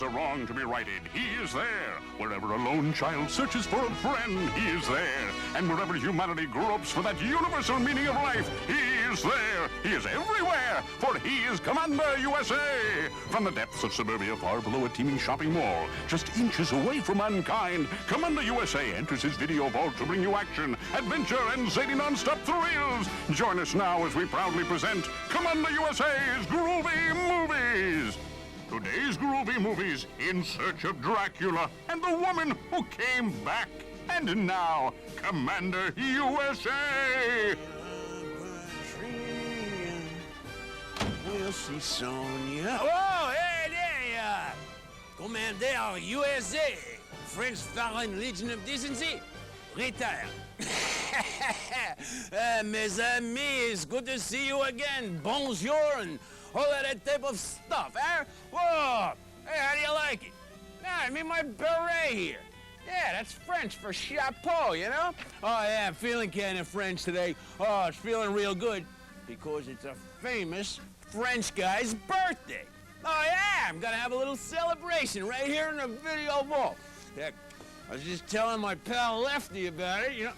A wrong to be righted, he is there. Wherever a lone child searches for a friend, he is there. And wherever humanity gropes for that universal meaning of life, he is there. He is everywhere, for he is Commander USA. From the depths of suburbia, far below a teeming shopping mall, just inches away from mankind, Commander USA enters his video vault to bring you action, adventure, and zany non-stop thrills. Join us now as we proudly present Commander USA's Groovie Movies. Today's Groovie Movies, In Search of Dracula and the Woman Who Came Back. And now, Commander USA! We'll see Sonia. Oh, hey there, Commander USA, French Foreign Legion of Decency, retire. Mes amis, good to see you again. Bonjour and all of that type of stuff, eh? Whoa! Hey, how do you like it? Nah, I mean my beret here. Yeah, that's French for chapeau, you know? Oh, yeah, I'm feeling kind of French today. Oh, it's feeling real good because it's a famous French guy's birthday. Oh, yeah, I'm gonna have a little celebration right here in the video vault. Heck, I was just telling my pal Lefty about it, you know.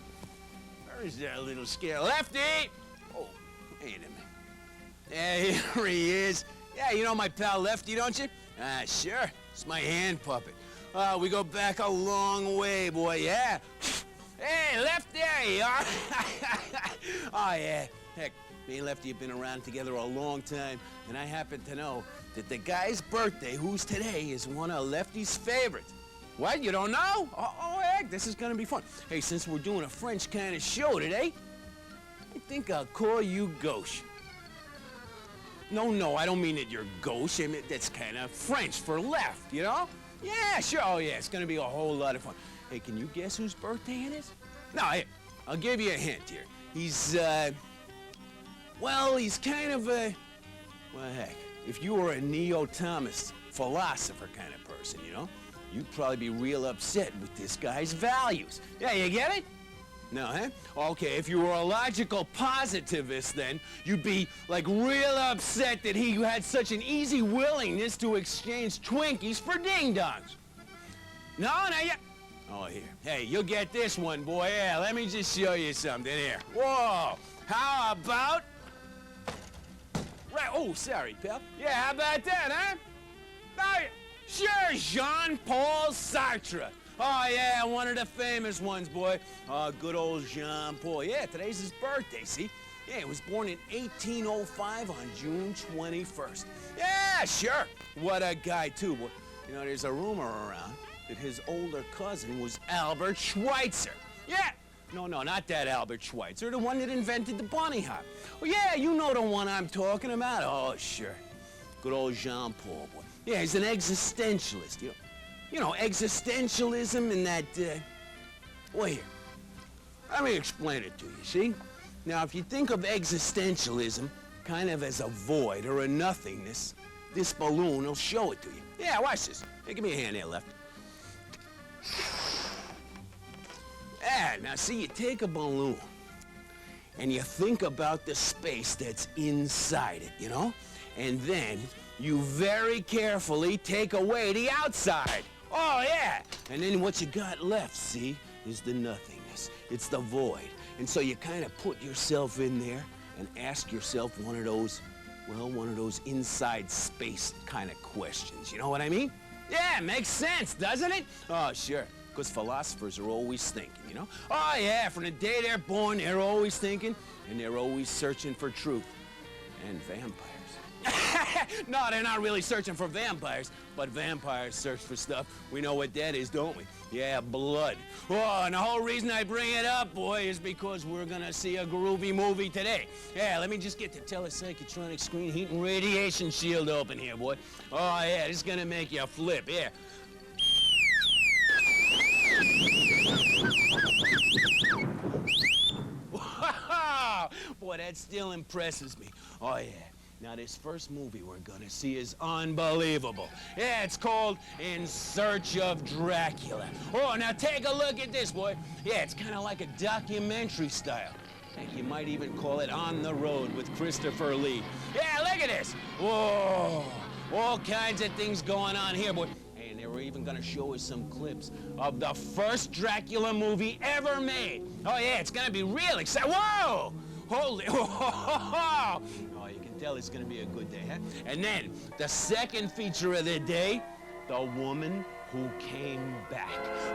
Where's that little scale? Lefty! Oh, wait a minute. Yeah, here he is. Yeah, you know my pal Lefty, don't you? Ah, sure. It's my hand puppet. We go back a long way, boy, yeah? Hey, Lefty, there you are. Oh, yeah. Heck, me and Lefty have been around together a long time, and I happen to know that the guy's birthday, who's today, is one of Lefty's favorites. What, you don't know? Oh, heck, this is gonna be fun. Hey, since we're doing a French kind of show today, I think I'll call you Gauche. No, I don't mean that you're gauche. I mean, that's kind of French for left, you know? Yeah, sure. Oh, yeah, it's gonna be a whole lot of fun. Hey, can you guess whose birthday it is? No, here, I'll give you a hint here. He's, well, he's kind of a, well, heck, if you were a Neo-Thomist philosopher kind of person, you know, you'd probably be real upset with this guy's values. Yeah, you get it? No, huh? Okay, if you were a logical positivist, then you'd be, like, real upset that he had such an easy willingness to exchange Twinkies for ding-dongs. No, yeah. Oh, here. Hey, you'll get this one, boy. Yeah, let me just show you something here. Whoa! How about... Right, oh, sorry, pal. Yeah, how about that, huh? Oh, sure, Jean-Paul Sartre. Oh, yeah, one of the famous ones, boy. Oh, good old Jean-Paul. Yeah, today's his birthday, see? Yeah, he was born in 1805 on June 21st. Yeah, sure. What a guy, too. Boy. You know, there's a rumor around that his older cousin was Albert Schweitzer. Yeah. No, not that Albert Schweitzer, the one that invented the bunny hop. Well, yeah, you know the one I'm talking about. Oh, sure. Good old Jean-Paul, boy. Yeah, he's an existentialist, you know. You know, existentialism and that, well, here, let me explain it to you, see? Now, if you think of existentialism kind of as a void or a nothingness, this balloon will show it to you. Yeah, watch this. Hey, give me a hand there, Left. Yeah, now, see, you take a balloon and you think about the space that's inside it, you know? And then you very carefully take away the outside. Oh, yeah. And then what you got left, see, is the nothingness. It's the void. And so you kind of put yourself in there and ask yourself one of those inside space kind of questions. You know what I mean? Yeah, makes sense, doesn't it? Oh, sure. Because philosophers are always thinking, you know? Oh, yeah, from the day they're born, they're always thinking, and they're always searching for truth. And vampires. No, they're not really searching for vampires, but vampires search for stuff. We know what that is, don't we? Yeah, blood. Oh, and the whole reason I bring it up, boy, is because we're gonna see a groovy movie today. Yeah, let me just get the telepsychotronic screen heat and radiation shield open here, boy. Oh, yeah, this is gonna make you flip, yeah. Wow! Boy, that still impresses me. Oh, yeah. Now, this first movie we're gonna see is unbelievable. Yeah, it's called In Search of Dracula. Oh, now take a look at this, boy. Yeah, it's kind of like a documentary style. Heck, you might even call it On the Road with Christopher Lee. Yeah, look at this. Whoa, all kinds of things going on here, boy. they were even gonna show us some clips of the first Dracula movie ever made. Oh yeah, it's gonna be real exciting. Whoa! Holy, oh, you can tell it's gonna be a good day, huh? And then, the second feature of the day, the woman who came back.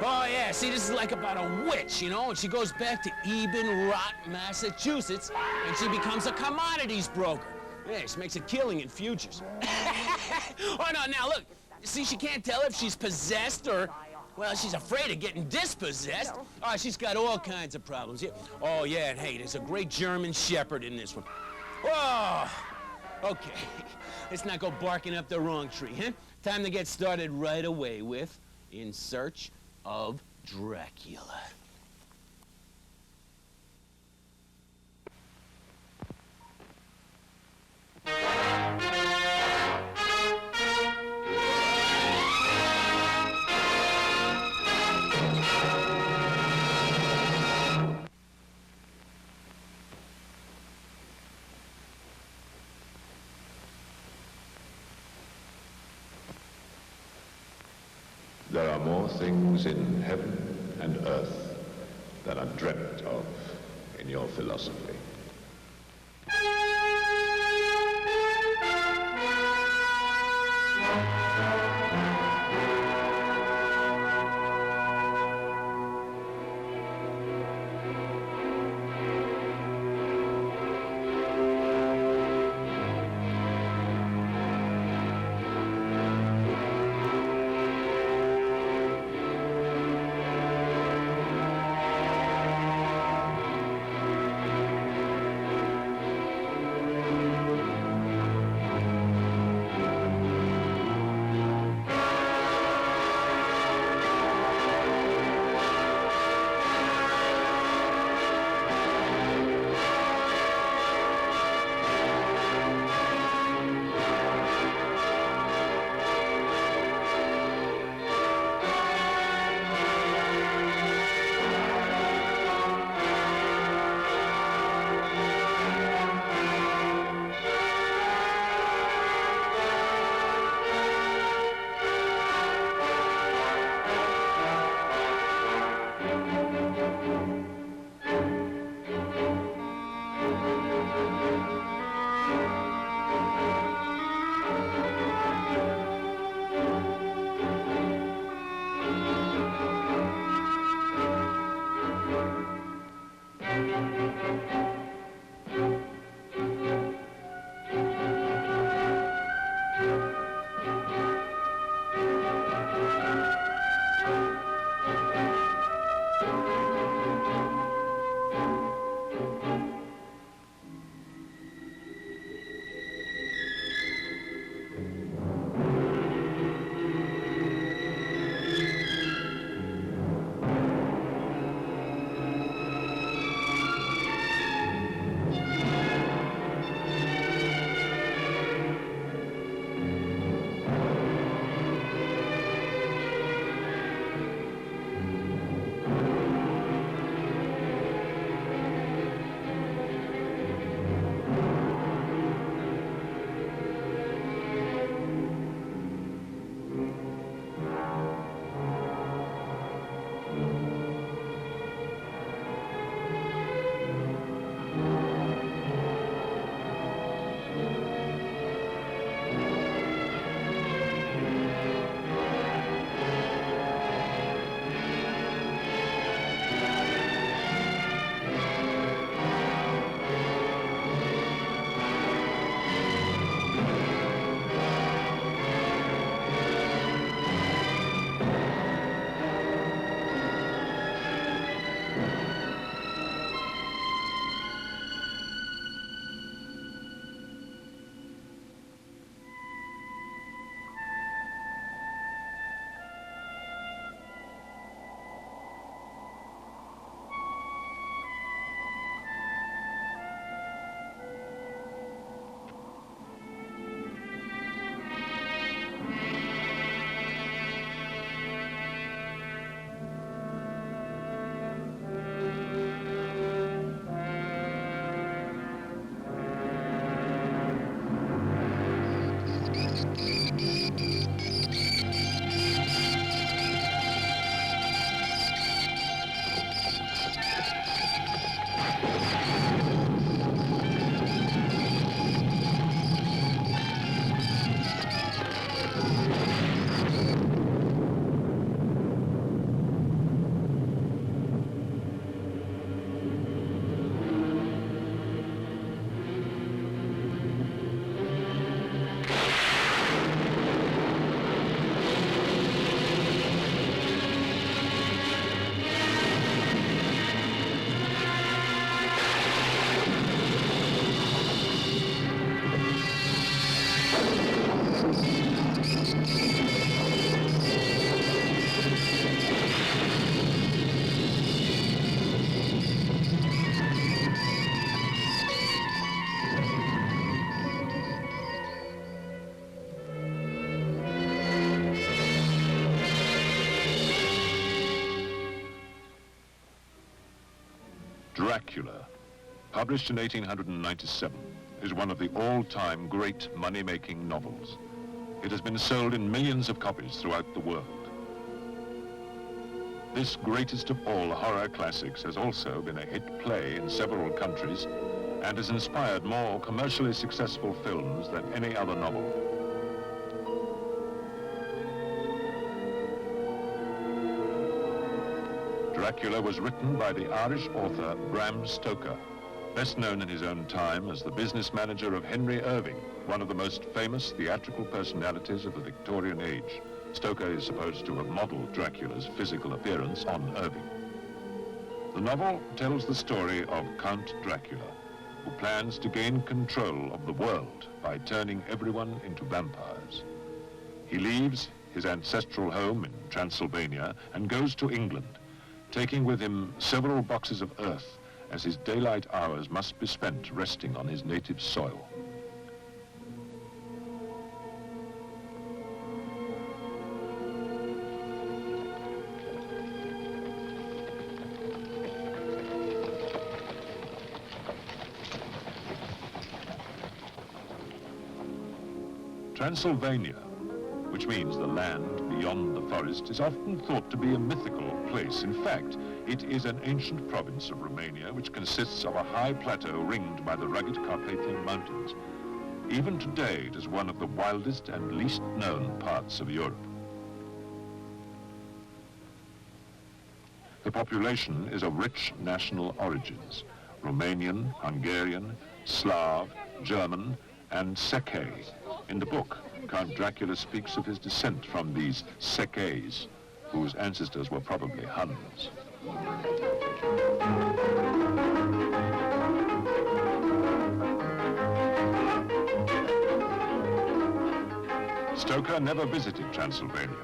Oh yeah, see, this is like about a witch, you know, and she goes back to Eben Rock, Massachusetts, and she becomes a commodities broker. Yeah, she makes a killing in futures. Oh no, now look, see, she can't tell if she's possessed or, well, she's afraid of getting dispossessed. Oh, she's got all kinds of problems. Yeah. Oh yeah, and hey, there's a great German Shepherd in this one. Oh, okay. Let's not go barking up the wrong tree, huh? Time to get started right away with In Search of Dracula. There are more things in heaven and earth than are dreamt of in your philosophy. Dracula, published in 1897, is one of the all-time great money-making novels. It has been sold in millions of copies throughout the world. This greatest of all horror classics has also been a hit play in several countries and has inspired more commercially successful films than any other novel. Dracula was written by the Irish author Bram Stoker, best known in his own time as the business manager of Henry Irving, one of the most famous theatrical personalities of the Victorian age. Stoker is supposed to have modeled Dracula's physical appearance on Irving. The novel tells the story of Count Dracula, who plans to gain control of the world by turning everyone into vampires. He leaves his ancestral home in Transylvania and goes to England, taking with him several boxes of earth, as his daylight hours must be spent resting on his native soil. Transylvania, which means the land beyond the forest, is often thought to be a mythical place. In fact, it is an ancient province of Romania which consists of a high plateau ringed by the rugged Carpathian Mountains. Even today, it is one of the wildest and least known parts of Europe. The population is of rich national origins: Romanian, Hungarian, Slav, German, and Seke. In the book, Count Dracula speaks of his descent from these Sekes, whose ancestors were probably Huns. Stoker never visited Transylvania,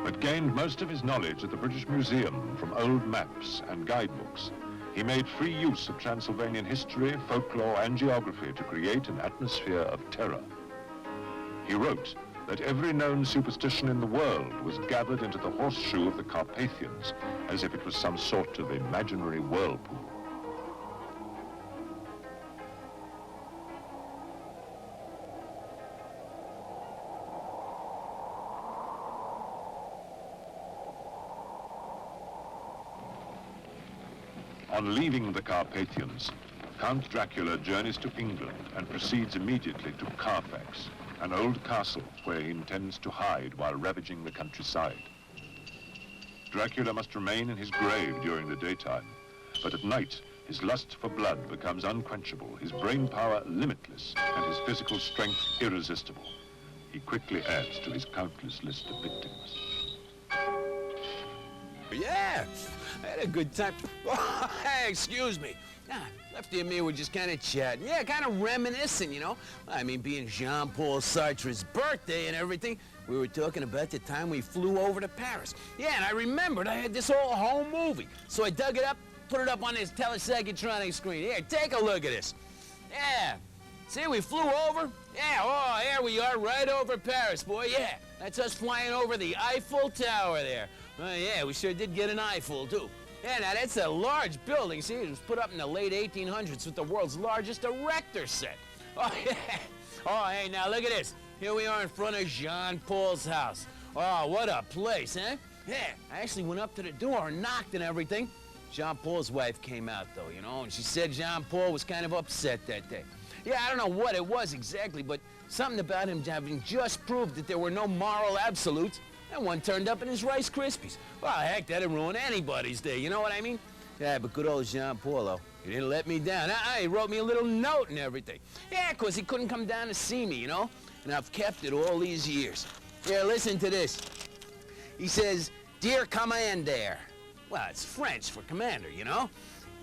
but gained most of his knowledge at the British Museum from old maps and guidebooks. He made free use of Transylvanian history, folklore, and geography to create an atmosphere of terror. He wrote that every known superstition in the world was gathered into the horseshoe of the Carpathians, as if it was some sort of imaginary whirlpool. On leaving the Carpathians, Count Dracula journeys to England and proceeds immediately to Carfax, an old castle where he intends to hide while ravaging the countryside. Dracula must remain in his grave during the daytime, but at night his lust for blood becomes unquenchable, his brain power limitless, and his physical strength irresistible. He quickly adds to his countless list of victims. Yeah, I had a good time. Oh, hey, excuse me. Lefty and me were just kind of chatting. Yeah, kind of reminiscing, you know. I mean, being Jean-Paul Sartre's birthday and everything, we were talking about the time we flew over to Paris. Yeah, and I remembered I had this old home movie. So I dug it up, put it up on this telecyclotronic screen. Here, take a look at this. Yeah. See, we flew over. Yeah, oh, here we are, right over Paris, boy. Yeah, that's us flying over the Eiffel Tower there. Yeah, we sure did get an eyeful, too. Yeah, now that's a large building. See, it was put up in the late 1800s with the world's largest erector set. Oh, yeah. Oh, hey, now look at this. Here we are in front of Jean-Paul's house. Oh, what a place, huh? Yeah, I actually went up to the door and knocked and everything. Jean-Paul's wife came out, though, you know, and she said Jean-Paul was kind of upset that day. Yeah, I don't know what it was exactly, but something about him having just proved that there were no moral absolutes. And one turned up in his Rice Krispies. Well, heck, that'd ruin anybody's day, you know what I mean? Yeah, but good old Jean-Paul, though, he didn't let me down. He wrote me a little note and everything. Yeah, 'cause he couldn't come down to see me, you know? And I've kept it all these years. Here, listen to this. He says, "Dear Commander." Well, it's French for commander, you know?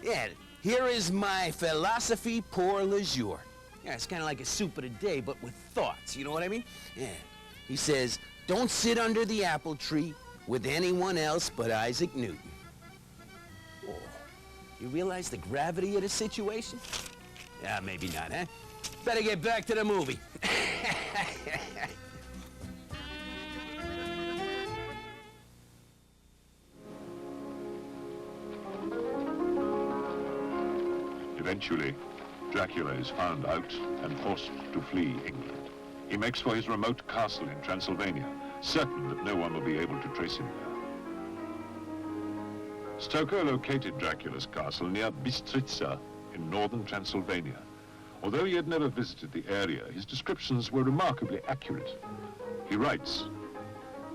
Yeah, "Here is my philosophy pour le jour." Yeah, it's kind of like a soup of the day, but with thoughts, you know what I mean? Yeah. He says, "Don't sit under the apple tree with anyone else but Isaac Newton." Oh, you realize the gravity of the situation? Yeah, maybe not, huh? Better get back to the movie. Eventually, Dracula is found out and forced to flee England. He makes for his remote castle in Transylvania, certain that no one will be able to trace him there. Stoker located Dracula's castle near Bystrica in northern Transylvania. Although he had never visited the area, his descriptions were remarkably accurate. He writes,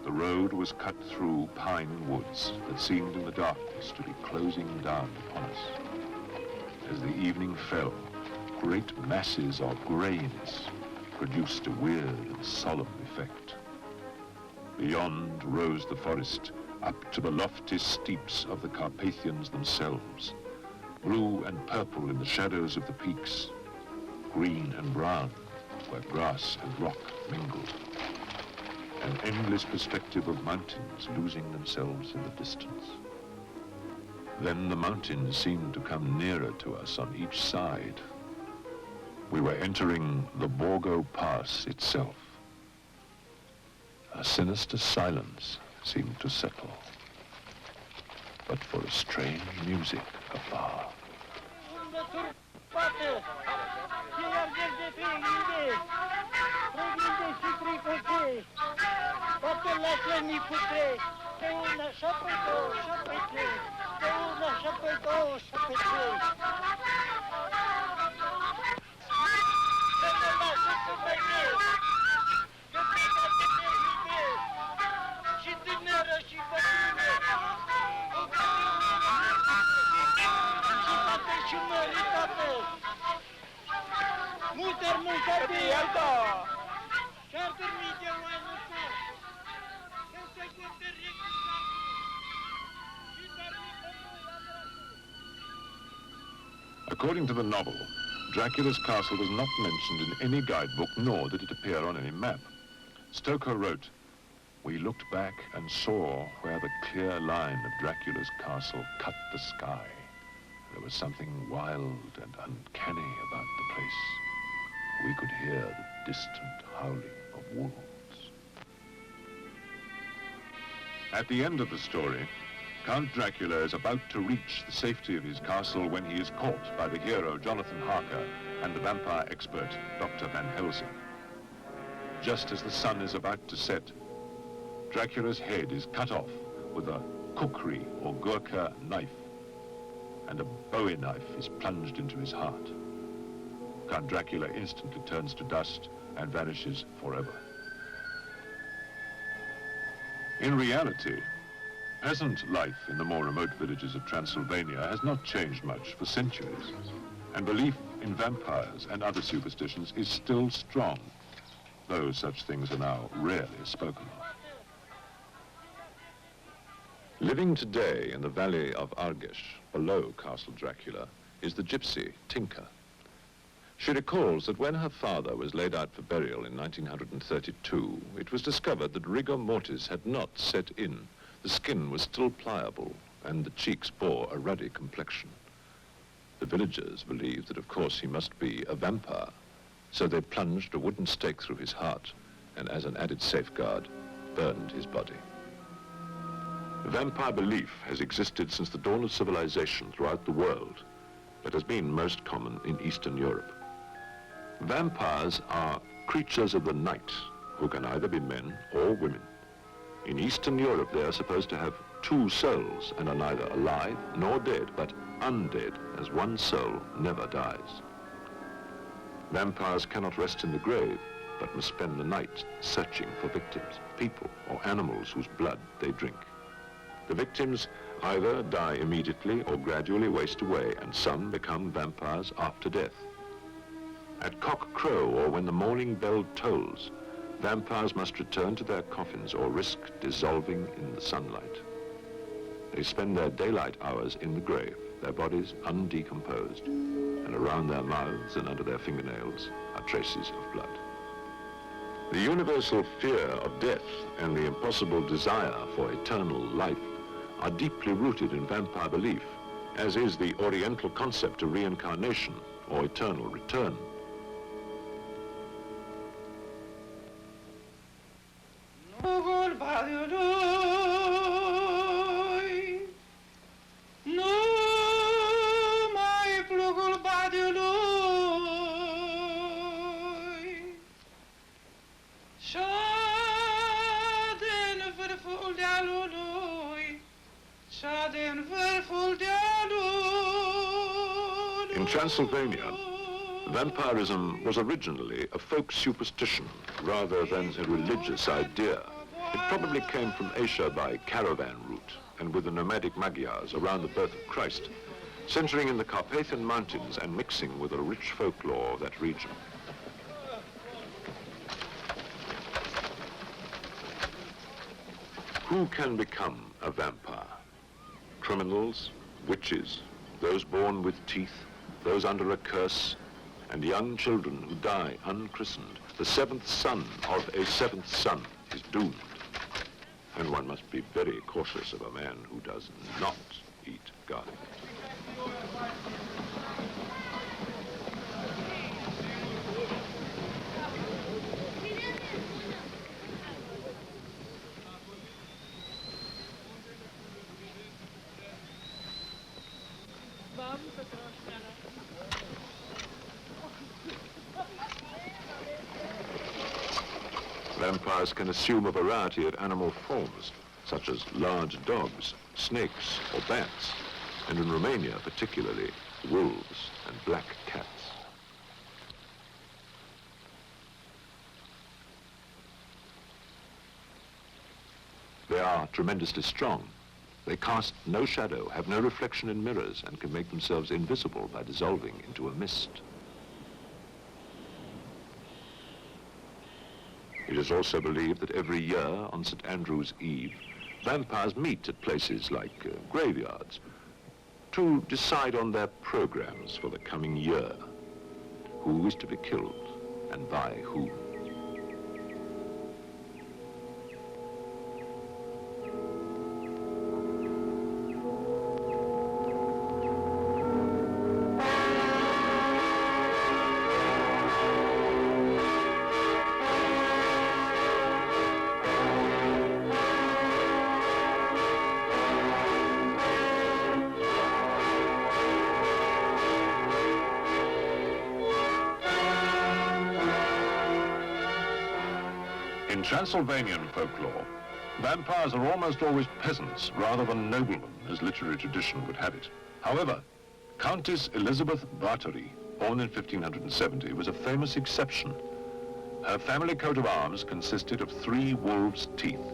"The road was cut through pine woods that seemed in the darkness to be closing down upon us. As the evening fell, great masses of grayness produced a weird and solemn effect. Beyond rose the forest, up to the lofty steeps of the Carpathians themselves, blue and purple in the shadows of the peaks, green and brown where grass and rock mingled, an endless perspective of mountains losing themselves in the distance. Then the mountains seemed to come nearer to us on each side. We were entering the Borgo Pass itself. A sinister silence seemed to settle, but for a strange music afar. According to the novel, Dracula's castle was not mentioned in any guidebook, nor did it appear on any map. Stoker wrote, "We looked back and saw where the clear line of Dracula's castle cut the sky. There was something wild and uncanny about the place. We could hear the distant howling of wolves." At the end of the story, Count Dracula is about to reach the safety of his castle when he is caught by the hero Jonathan Harker and the vampire expert Dr. Van Helsing. Just as the sun is about to set, Dracula's head is cut off with a kukri or Gurkha knife, and a Bowie knife is plunged into his heart. Count Dracula instantly turns to dust and vanishes forever. In reality, peasant life in the more remote villages of Transylvania has not changed much for centuries, and belief in vampires and other superstitions is still strong, though such things are now rarely spoken of. Living today in the valley of Argesh, below Castle Dracula, is the gypsy Tinka. She recalls that when her father was laid out for burial in 1932, it was discovered that rigor mortis had not set in. The skin was still pliable, and the cheeks bore a ruddy complexion. The villagers believed that, of course, he must be a vampire, so they plunged a wooden stake through his heart, and as an added safeguard, burned his body. Vampire belief has existed since the dawn of civilization throughout the world, but has been most common in Eastern Europe. Vampires are creatures of the night who can either be men or women. In Eastern Europe, they are supposed to have two souls and are neither alive nor dead, but undead, as one soul never dies. Vampires cannot rest in the grave, but must spend the night searching for victims, people or animals whose blood they drink. The victims either die immediately or gradually waste away, and some become vampires after death. At cock crow, or when the morning bell tolls, vampires must return to their coffins or risk dissolving in the sunlight. They spend their daylight hours in the grave, their bodies undecomposed, and around their mouths and under their fingernails are traces of blood. The universal fear of death and the impossible desire for eternal life are deeply rooted in vampire belief, as is the Oriental concept of reincarnation or eternal return. Nu mai plugul In Transylvania, vampirism was originally a folk superstition rather than a religious idea. It probably came from Asia by caravan route and with the nomadic Magyars around the birth of Christ, centering in the Carpathian Mountains and mixing with the rich folklore of that region. Who can become a vampire? Criminals, witches, those born with teeth, those under a curse, and young children who die unchristened. The seventh son of a seventh son is doomed. And one must be very cautious of a man who does not eat garlic. Vampires can assume a variety of animal forms, such as large dogs, snakes, or bats, and in Romania particularly, wolves and black cats. They are tremendously strong. They cast no shadow, have no reflection in mirrors, and can make themselves invisible by dissolving into a mist. It is also believed that every year on St. Andrew's Eve, vampires meet at places like graveyards to decide on their programs for the coming year. Who is to be killed and by whom? In Transylvanian folklore, vampires are almost always peasants rather than noblemen, as literary tradition would have it. However, Countess Elizabeth Bartari, born in 1570, was a famous exception. Her family coat of arms consisted of 3 wolves' teeth,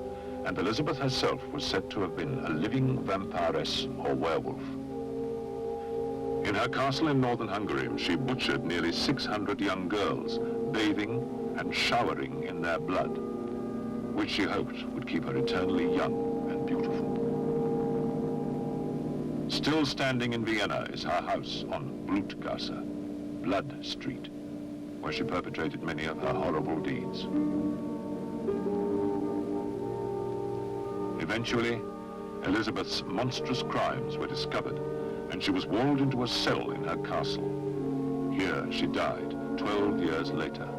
and Elizabeth herself was said to have been a living vampiress or werewolf. In her castle in northern Hungary, she butchered nearly 600 young girls, bathing and showering in their blood, which she hoped would keep her eternally young and beautiful. Still standing in Vienna is her house on Blutgasse, Blood Street, where she perpetrated many of her horrible deeds. Eventually, Elizabeth's monstrous crimes were discovered, and she was walled into a cell in her castle. Here she died 12 years later,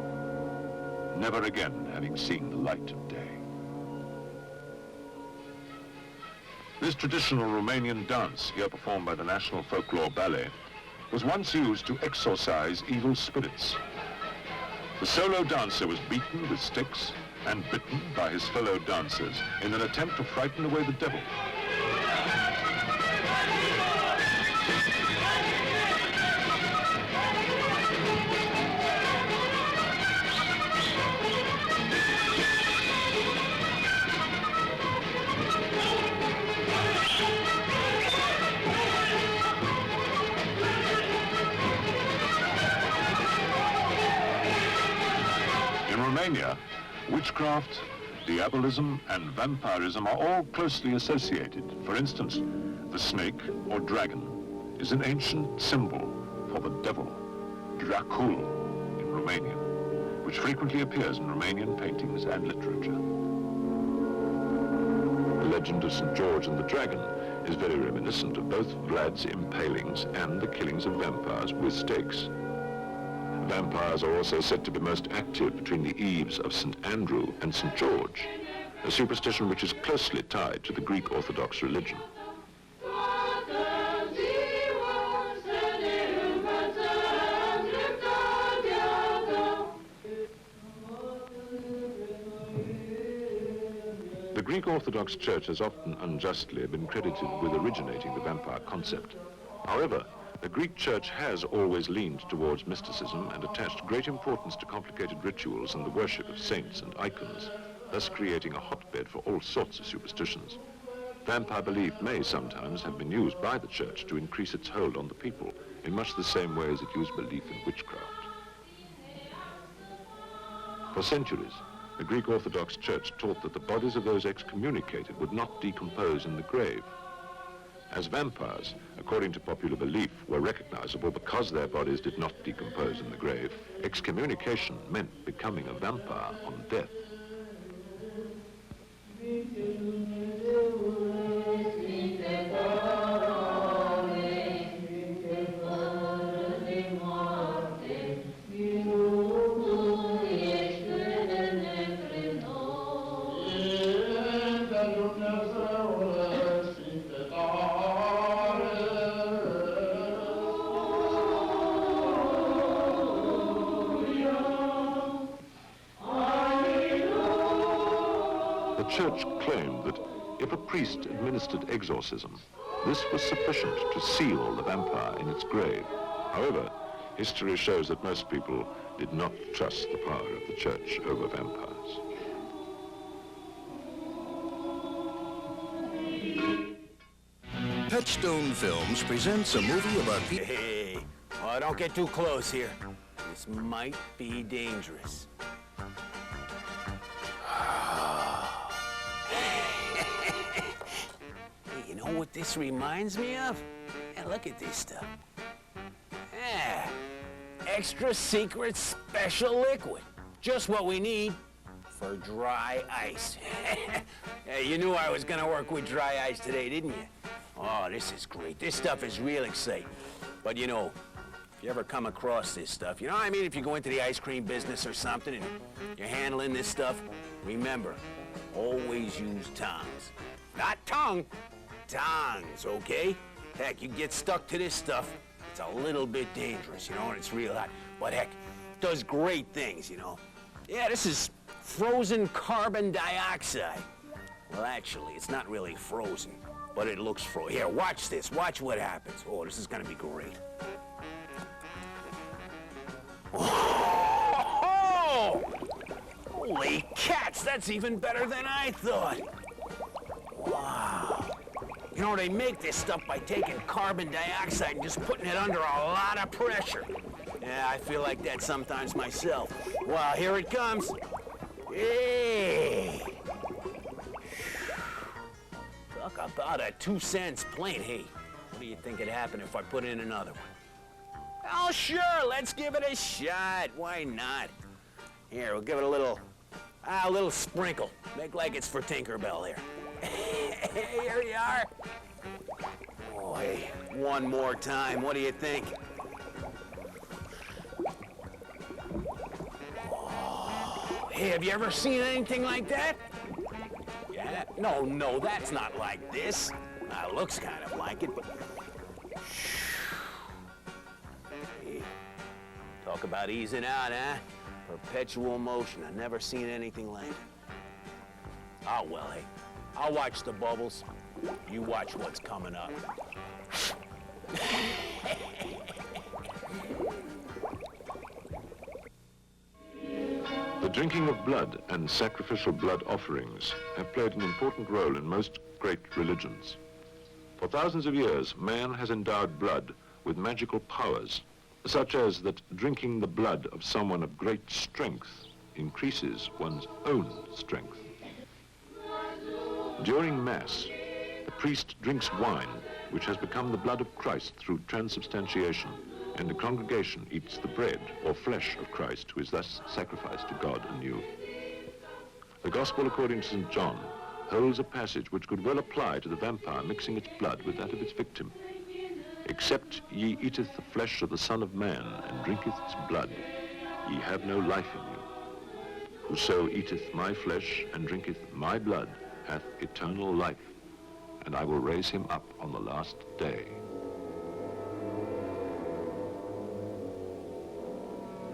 never again having seen the light of day. This traditional Romanian dance, here performed by the National Folklore Ballet, was once used to exorcise evil spirits. The solo dancer was beaten with sticks and bitten by his fellow dancers in an attempt to frighten away the devil. Romania, witchcraft, diabolism, and vampirism are all closely associated. For instance, the snake, or dragon, is an ancient symbol for the devil, Dracula in Romanian, which frequently appears in Romanian paintings and literature. The legend of St. George and the Dragon is very reminiscent of both Vlad's impalings and the killings of vampires with stakes. Vampires are also said to be most active between the eves of St. Andrew and St. George, a superstition which is closely tied to the Greek Orthodox religion. The Greek Orthodox Church has often unjustly been credited with originating the vampire concept. However, the Greek Church has always leaned towards mysticism and attached great importance to complicated rituals and the worship of saints and icons, thus creating a hotbed for all sorts of superstitions. Vampire belief may sometimes have been used by the Church to increase its hold on the people, in much the same way as it used belief in witchcraft. For centuries, the Greek Orthodox Church taught that the bodies of those excommunicated would not decompose in the grave. As vampires, according to popular belief, were recognizable because their bodies did not decompose in the grave, excommunication meant becoming a vampire on death. The Church claimed that if a priest administered exorcism, this was sufficient to seal the vampire in its grave. However, history shows that most people did not trust the power of the Church over vampires. Touchstone Films presents a movie about people. Hey, oh, don't get too close here. This might be dangerous. Hey, you know what this reminds me of? Yeah, look at this stuff. Yeah, extra secret special liquid. Just what we need for dry ice. Hey, you knew I was gonna work with dry ice today, didn't you? Oh, this is great. This stuff is real exciting. But you know, if you ever come across this stuff, you know what I mean? If you go into the ice cream business or something and you're handling this stuff, remember, always use tongs. Not tongue, tongs, okay? Heck, you get stuck to this stuff, it's a little bit dangerous, you know, and it's real hot. But heck, it does great things, you know. Yeah, this is frozen carbon dioxide. Well, actually, it's not really frozen, but it looks frozen. Here, watch this. Watch what happens. Oh, this is gonna be great. Oh! Holy cats, that's even better than I thought. Wow. You know, they make this stuff by taking carbon dioxide and just putting it under a lot of pressure. Yeah, I feel like that sometimes myself. Well, here it comes. Hey! Talk about a 2 cents plane. Hey, what do you think would happen if I put in another one? Oh, sure, let's give it a shot. Why not? Here, we'll give it a little sprinkle. Make like it's for Tinkerbell here. Here you are. Boy, one more time. What do you think? Oh, hey, have you ever seen anything like that? Yeah? No, that's not like this. It looks kind of like it, but... Hey, talk about easing out, huh? Perpetual motion. I've never seen anything like it. Oh, well, hey, I'll watch the bubbles. You watch what's coming up. The drinking of blood and sacrificial blood offerings have played an important role in most great religions. For thousands of years, man has endowed blood with magical powers, such as that drinking the blood of someone of great strength increases one's own strength. During Mass, the priest drinks wine, which has become the blood of Christ through transubstantiation, and the congregation eats the bread or flesh of Christ, who is thus sacrificed to God anew. The Gospel according to St. John holds a passage which could well apply to the vampire mixing its blood with that of its victim. Except ye eateth the flesh of the Son of Man and drinketh his blood, ye have no life in you. Whoso eateth my flesh and drinketh my blood hath eternal life, and I will raise him up on the last day.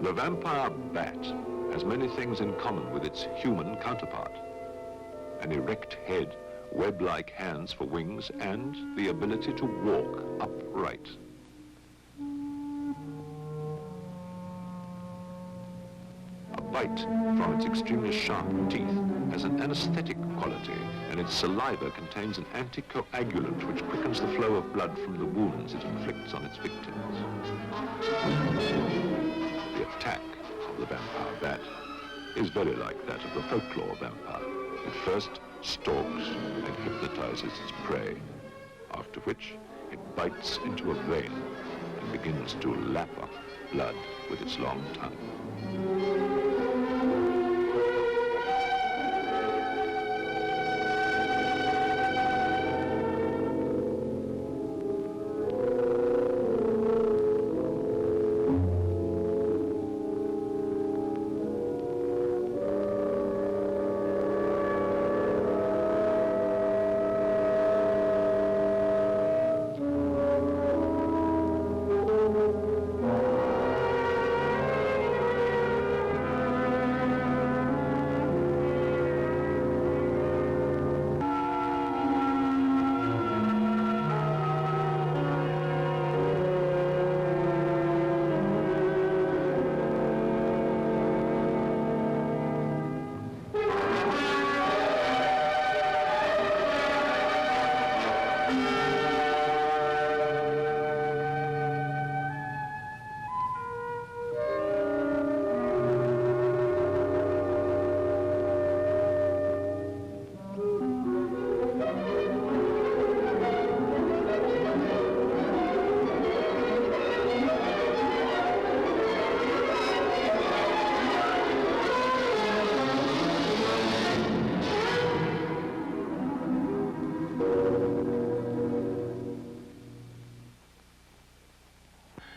The vampire bat has many things in common with its human counterpart. an erect head, web-like hands for wings, and the ability to walk upright. A bite, from its extremely sharp teeth, has an anesthetic quality, and its saliva contains an anticoagulant which quickens the flow of blood from the wounds it inflicts on its victims. The attack of the vampire bat is very like that of the folklore vampire. It first stalks and hypnotizes its prey, after which it bites into a vein and begins to lap up blood with its long tongue.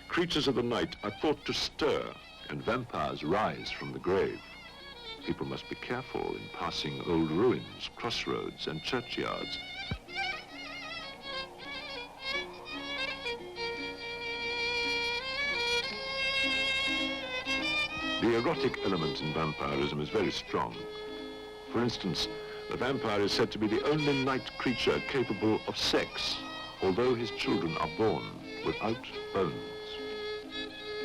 Creatures of the night are thought to stir, and vampires rise from the grave. People must be careful in passing old ruins, crossroads, and churchyards. The erotic element in vampirism is very strong. For instance, the vampire is said to be the only night creature capable of sex, although his children are born without bones.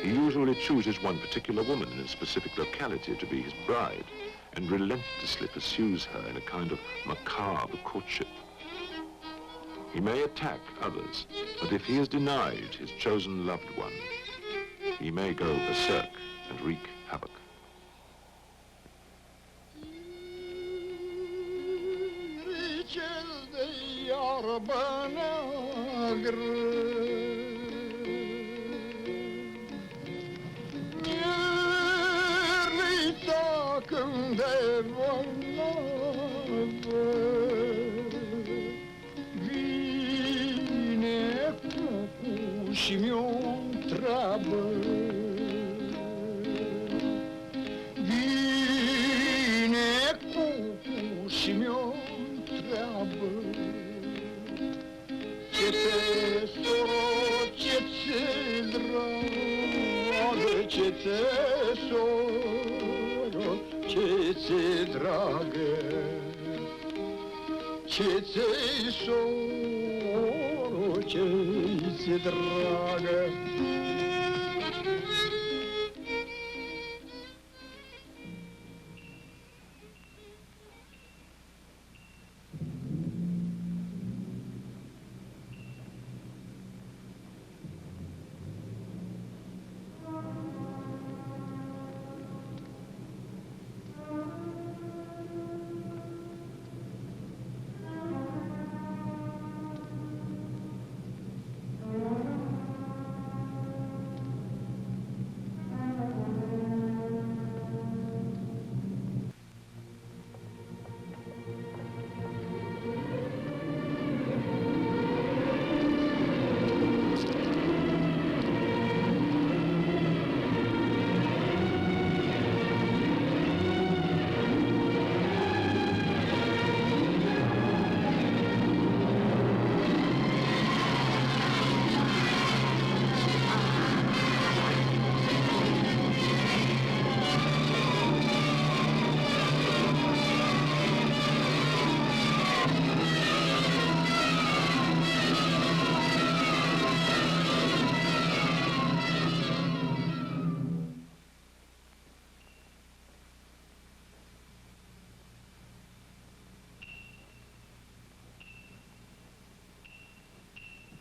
He usually chooses one particular woman in a specific locality to be his bride, and relentlessly pursues her in a kind of macabre courtship. He may attack others, but if he is denied his chosen loved one, he may go berserk and wreak havoc. Și mi-o întreabă, vine cucu și mi-o întreabă, ce te soro, ce te dragă, ce te soro, ce te dragă, ce te soro, ce dragă.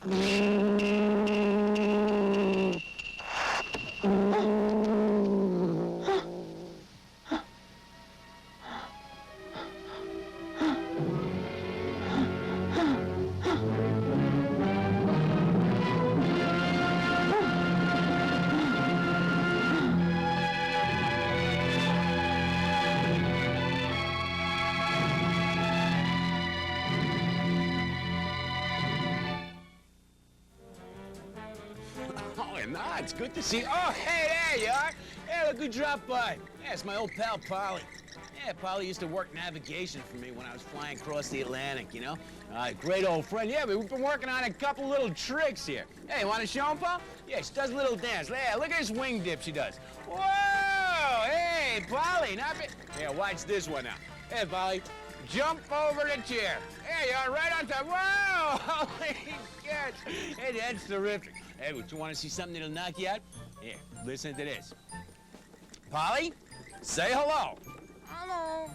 Oh, and it's good to see you. Oh, hey, there you are. Hey, look who dropped by. Yeah, it's my old pal, Polly. Yeah, Polly used to work navigation for me when I was flying across the Atlantic, you know? Great old friend. Yeah, we've been working on a couple little tricks here. Hey, want to show 'em, Paul? Yeah, she does a little dance. Yeah, look at this wing dip she does. Whoa! Hey, Polly, not bad. Yeah, watch this one now. Hey, Polly, jump over the chair. Hey, you're right on top. Whoa! Holy cats. Hey, that's terrific. Hey, would you want to see something that'll knock you out? Here, listen to this. Polly, say hello. Hello.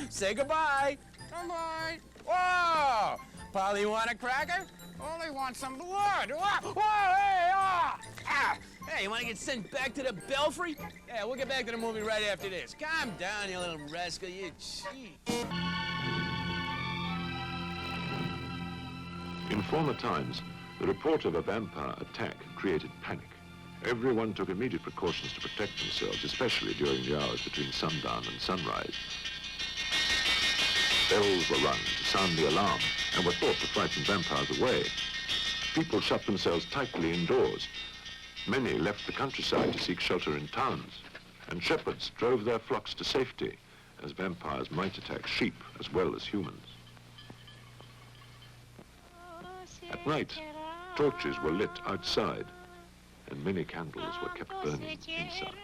Say goodbye. Goodbye. Whoa! Polly, you want a cracker? Only want some blood. Whoa! Whoa! Hey! Ah! Ah! Hey, you want to get sent back to the belfry? Yeah, we'll get back to the movie right after this. Calm down, you little rascal. You cheat. In former times, the report of a vampire attack created panic. Everyone took immediate precautions to protect themselves, especially during the hours between sundown and sunrise. Bells were rung to sound the alarm and were thought to frighten vampires away. People shut themselves tightly indoors. Many left the countryside to seek shelter in towns, and shepherds drove their flocks to safety, as vampires might attack sheep as well as humans. At night, torches were lit outside, and many candles were kept burning inside.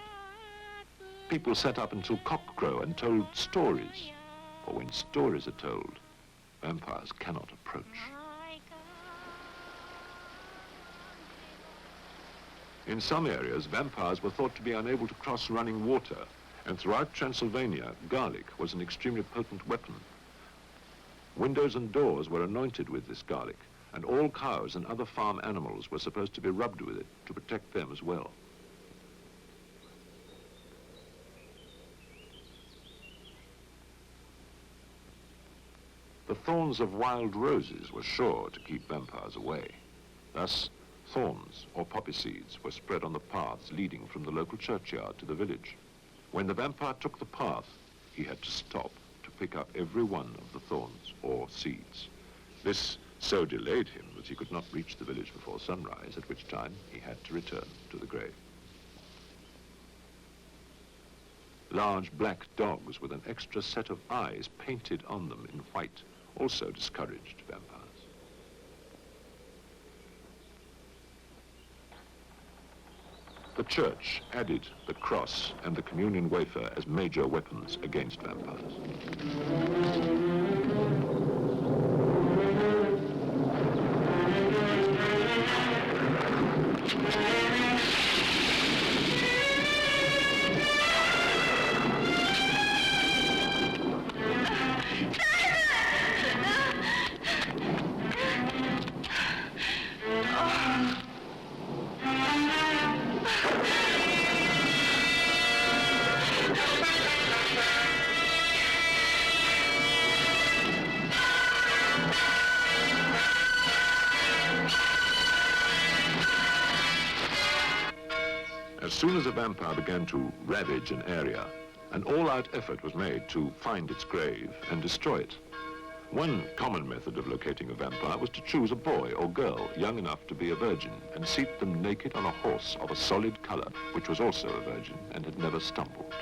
People sat up until cockcrow and told stories, for when stories are told, vampires cannot approach. In some areas, vampires were thought to be unable to cross running water, and throughout Transylvania, garlic was an extremely potent weapon. Windows and doors were anointed with this garlic, and all cows and other farm animals were supposed to be rubbed with it to protect them as well. The thorns of wild roses were sure to keep vampires away. Thus, thorns or poppy seeds were spread on the paths leading from the local churchyard to the village. When the vampire took the path, he had to stop to pick up every one of the thorns or seeds. This so delayed him that he could not reach the village before sunrise, at which time he had to return to the grave. Large black dogs with an extra set of eyes painted on them in white also discouraged vampires. The church added the cross and the communion wafer as major weapons against vampires. As soon as a vampire began to ravage an area, an all-out effort was made to find its grave and destroy it. One common method of locating a vampire was to choose a boy or girl young enough to be a virgin and seat them naked on a horse of a solid color, which was also a virgin and had never stumbled.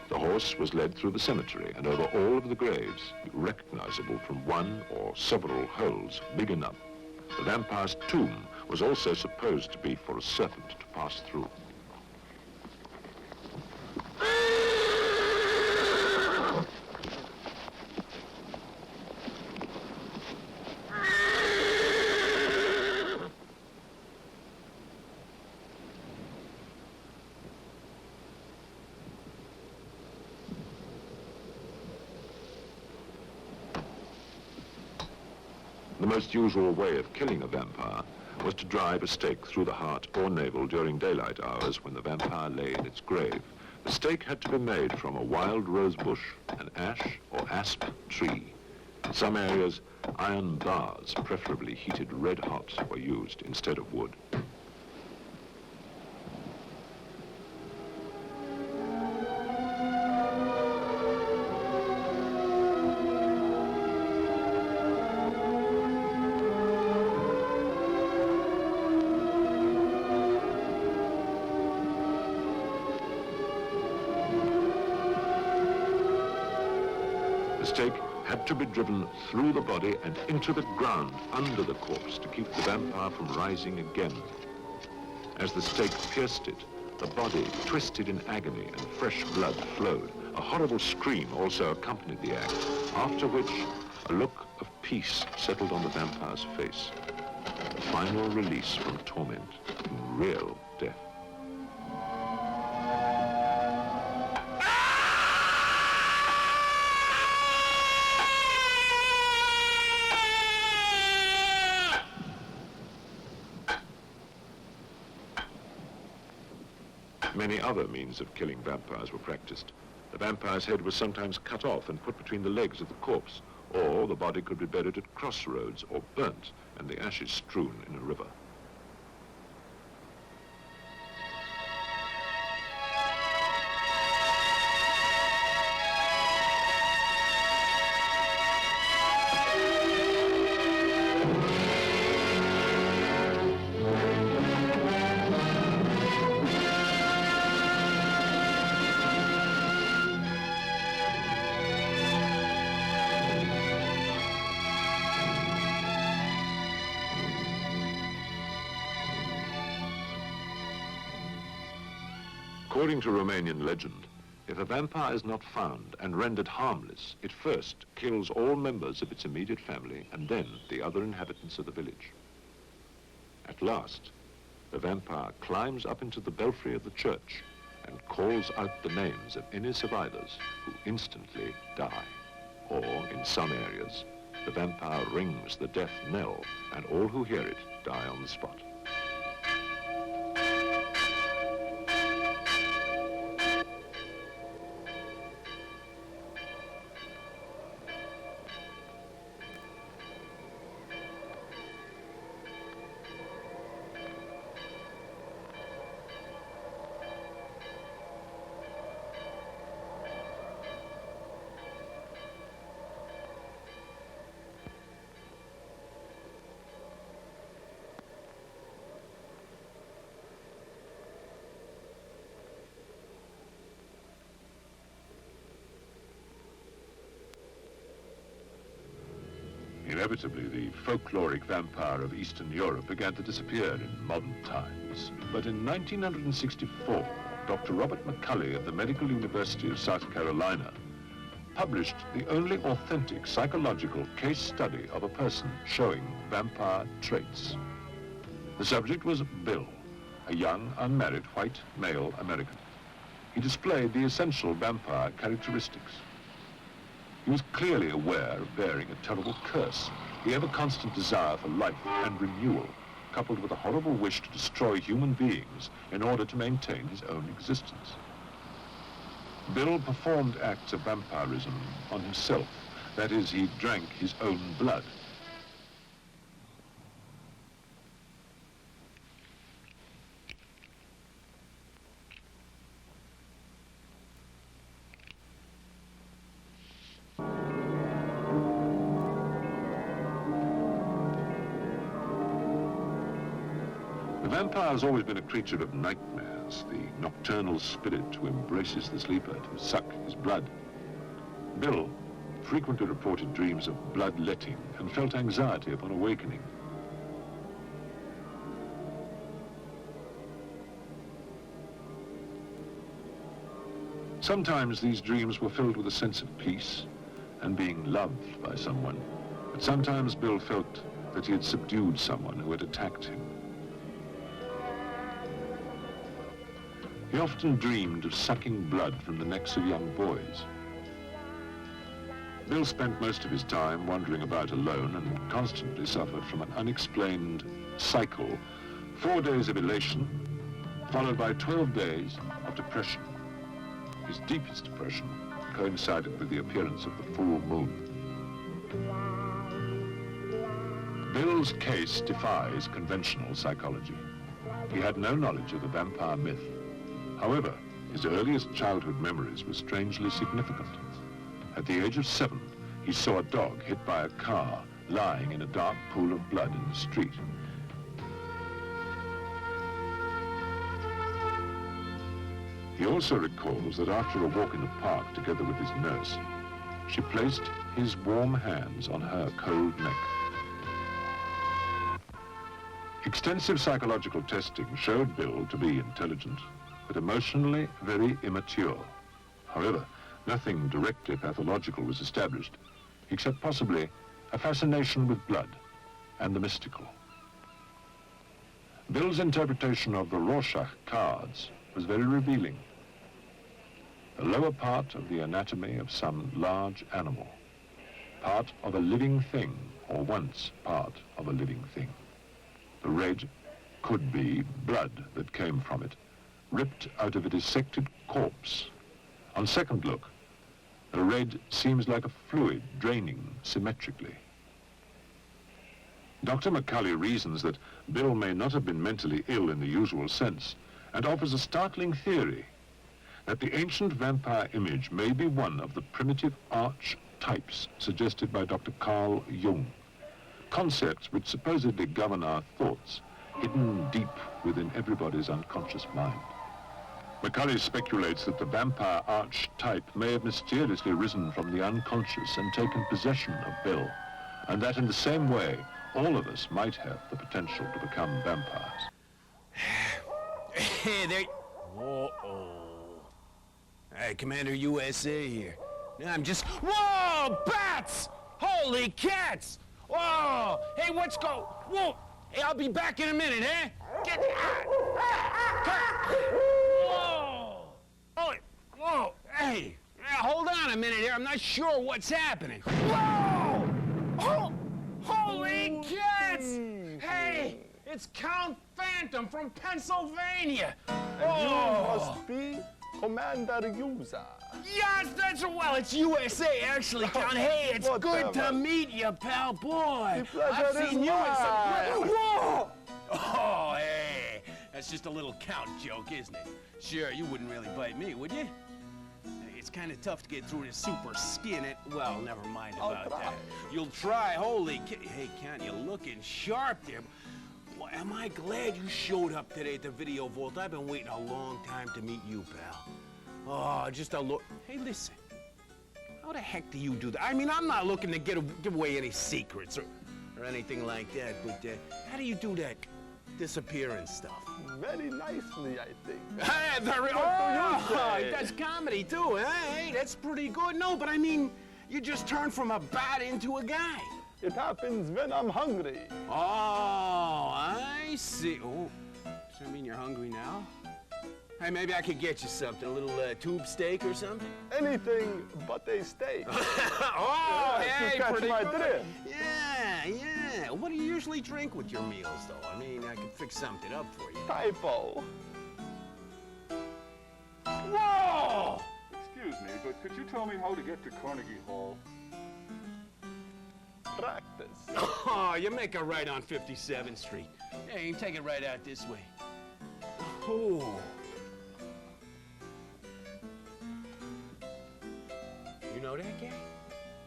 The horse was led through the cemetery and over all of the graves, recognizable from one or several holes big enough. The vampire's tomb was also supposed to be for a serpent to pass through. The most usual way of killing a vampire was to drive a stake through the heart or navel during daylight hours when the vampire lay in its grave. The stake had to be made from a wild rose bush, an ash or asp tree. In some areas, iron bars, preferably heated red hot, were used instead of wood. The stake had to be driven through the body and into the ground under the corpse to keep the vampire from rising again. As the stake pierced it, the body twisted in agony and fresh blood flowed. A horrible scream also accompanied the act, after which a look of peace settled on the vampire's face. The final release from torment in real death. Many other means of killing vampires were practiced. The vampire's head was sometimes cut off and put between the legs of the corpse, or the body could be buried at crossroads or burnt and the ashes strewn in a river. According to Romanian legend, if a vampire is not found and rendered harmless, it first kills all members of its immediate family and then the other inhabitants of the village. At last, the vampire climbs up into the belfry of the church and calls out the names of any survivors who instantly die. Or, in some areas, the vampire rings the death knell and all who hear it die on the spot. Inevitably, the folkloric vampire of Eastern Europe began to disappear in modern times. But in 1964, Dr. Robert McCulley of the Medical University of South Carolina published the only authentic psychological case study of a person showing vampire traits. The subject was Bill, a young, unmarried, white male American. He displayed the essential vampire characteristics. He was clearly aware of bearing a terrible curse, the ever-constant desire for life and renewal, coupled with a horrible wish to destroy human beings in order to maintain his own existence. Bill performed acts of vampirism on himself. That is, he drank his own blood. The vampire has always been a creature of nightmares, the nocturnal spirit who embraces the sleeper to suck his blood. Bill frequently reported dreams of bloodletting and felt anxiety upon awakening. Sometimes these dreams were filled with a sense of peace and being loved by someone, but sometimes Bill felt that he had subdued someone who had attacked him. He often dreamed of sucking blood from the necks of young boys. Bill spent most of his time wandering about alone and constantly suffered from an unexplained cycle. 4 days of elation, followed by 12 days of depression. His deepest depression coincided with the appearance of the full moon. Bill's case defies conventional psychology. He had no knowledge of the vampire myth. However, his earliest childhood memories were strangely significant. At the age of 7, he saw a dog hit by a car lying in a dark pool of blood in the street. He also recalls that after a walk in the park together with his nurse, she placed his warm hands on her cold neck. Extensive psychological testing showed Bill to be intelligent, but emotionally very immature. However, nothing directly pathological was established, except possibly a fascination with blood and the mystical. Bill's interpretation of the Rorschach cards was very revealing. The lower part of the anatomy of some large animal, part of a living thing, or once part of a living thing. The red could be blood that came from it, ripped out of a dissected corpse. On second look, the red seems like a fluid draining symmetrically. Dr. McCulley reasons that Bill may not have been mentally ill in the usual sense and offers a startling theory that the ancient vampire image may be one of the primitive archetypes suggested by Dr. Carl Jung, concepts which supposedly govern our thoughts, hidden deep within everybody's unconscious mind. McCulley speculates that the vampire archetype may have mysteriously risen from the unconscious and taken possession of Bill, and that in the same way, all of us might have the potential to become vampires. Hey, there... Whoa-oh. Hey, Commander USA here. I'm just... Whoa! Bats! Holy cats! Whoa! Hey, what's go... Whoa! Hey, I'll be back in a minute, eh? Get... Whoa! Oh, whoa! Hey! Hold on a minute here. I'm not sure what's happening. Whoa! Oh! Holy cats! Hey! It's Count Phantom from Pennsylvania! You must be Commander User. Yes, that's well. It's USA, actually, Count. Hey, it's good to meet you, pal. Boy, The pleasure I've is seen you in some. mine. Whoa! Oh, hey, that's just a little Count joke, isn't it? Sure, you wouldn't really bite me, would you? Hey, it's kind of tough to get through this super skin. Well, never mind about try. that. You'll try. Holy, hey, Count, you're looking sharp there. Well, am I glad you showed up today at the Video Vault? I've been waiting a long time to meet you, pal. Oh, just a look. Hey, listen. How the heck do you do that? I mean, I'm not looking to give away any secrets or anything like that, but how do you do that disappearance stuff? Very nicely, I think. Hey, very... Oh, that's comedy, too, huh? Hey, that's pretty good. No, but I mean, you just turned from a bat into a guy. It happens when I'm hungry. Oh, I see. Oh, does that mean you're hungry now? Hey, maybe I could get you something, a little tube steak or something? Anything but a steak. Oh, Yeah, hey, you catch pretty my good. drift. Yeah. What do you usually drink with your meals, though? I mean, I could fix something up for you. Typo. Whoa! Excuse me, but could you tell me how to get to Carnegie Hall? Practice. Oh, you make a right on 57th Street. Yeah, you can take it right out this way. Oh. You know that guy?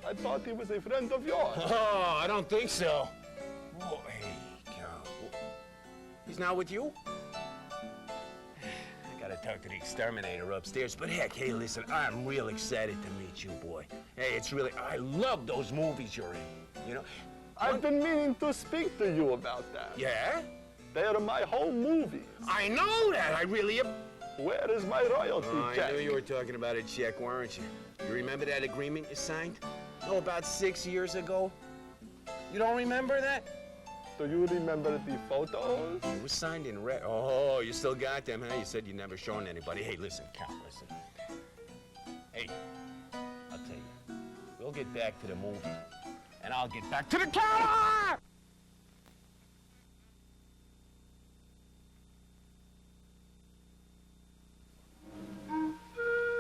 I thought he was a friend of yours. Oh, I don't think so. Whoa, hey, Carol. He's not with you? I gotta talk to the exterminator upstairs. But heck, hey, listen, I'm real excited to meet you, boy. Hey, it's really, I love those movies you're in, you know? I've been meaning to speak to you about that. Yeah? They're my home movies. I know that, I really... Where is my royalty Oh, check? I knew you were talking about a check, weren't you? You remember that agreement you signed? Oh, about 6 years ago? You don't remember that? Do you remember the photos? It was signed in red. Oh, you still got them, huh? You said you'd never shown anybody. Hey, listen, Count, listen. Hey, I'll tell you. You'll get back to the movie, and I'll get back to the counter!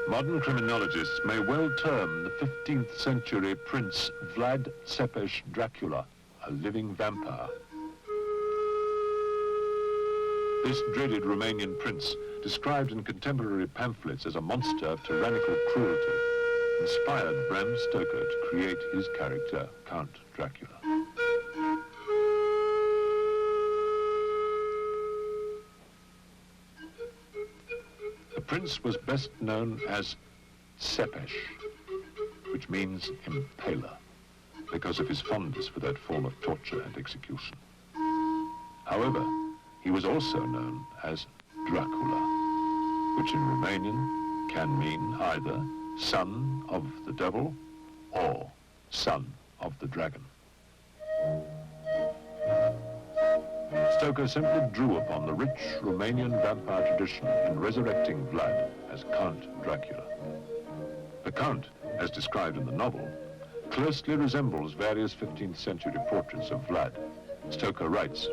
Modern criminologists may well term the 15th century Prince Vlad Search Dracula a living vampire. This dreaded Romanian prince, described in contemporary pamphlets as a monster of tyrannical cruelty, inspired Bram Stoker to create his character, Count Dracula. The prince was best known as Sepesh, which means impaler, because of his fondness for that form of torture and execution. However, he was also known as Dracula, which in Romanian can mean either son of the devil or son of the dragon. Stoker simply drew upon the rich Romanian vampire tradition in resurrecting Vlad as Count Dracula. The Count, as described in the novel, closely resembles various 15th century portraits of Vlad. Stoker writes,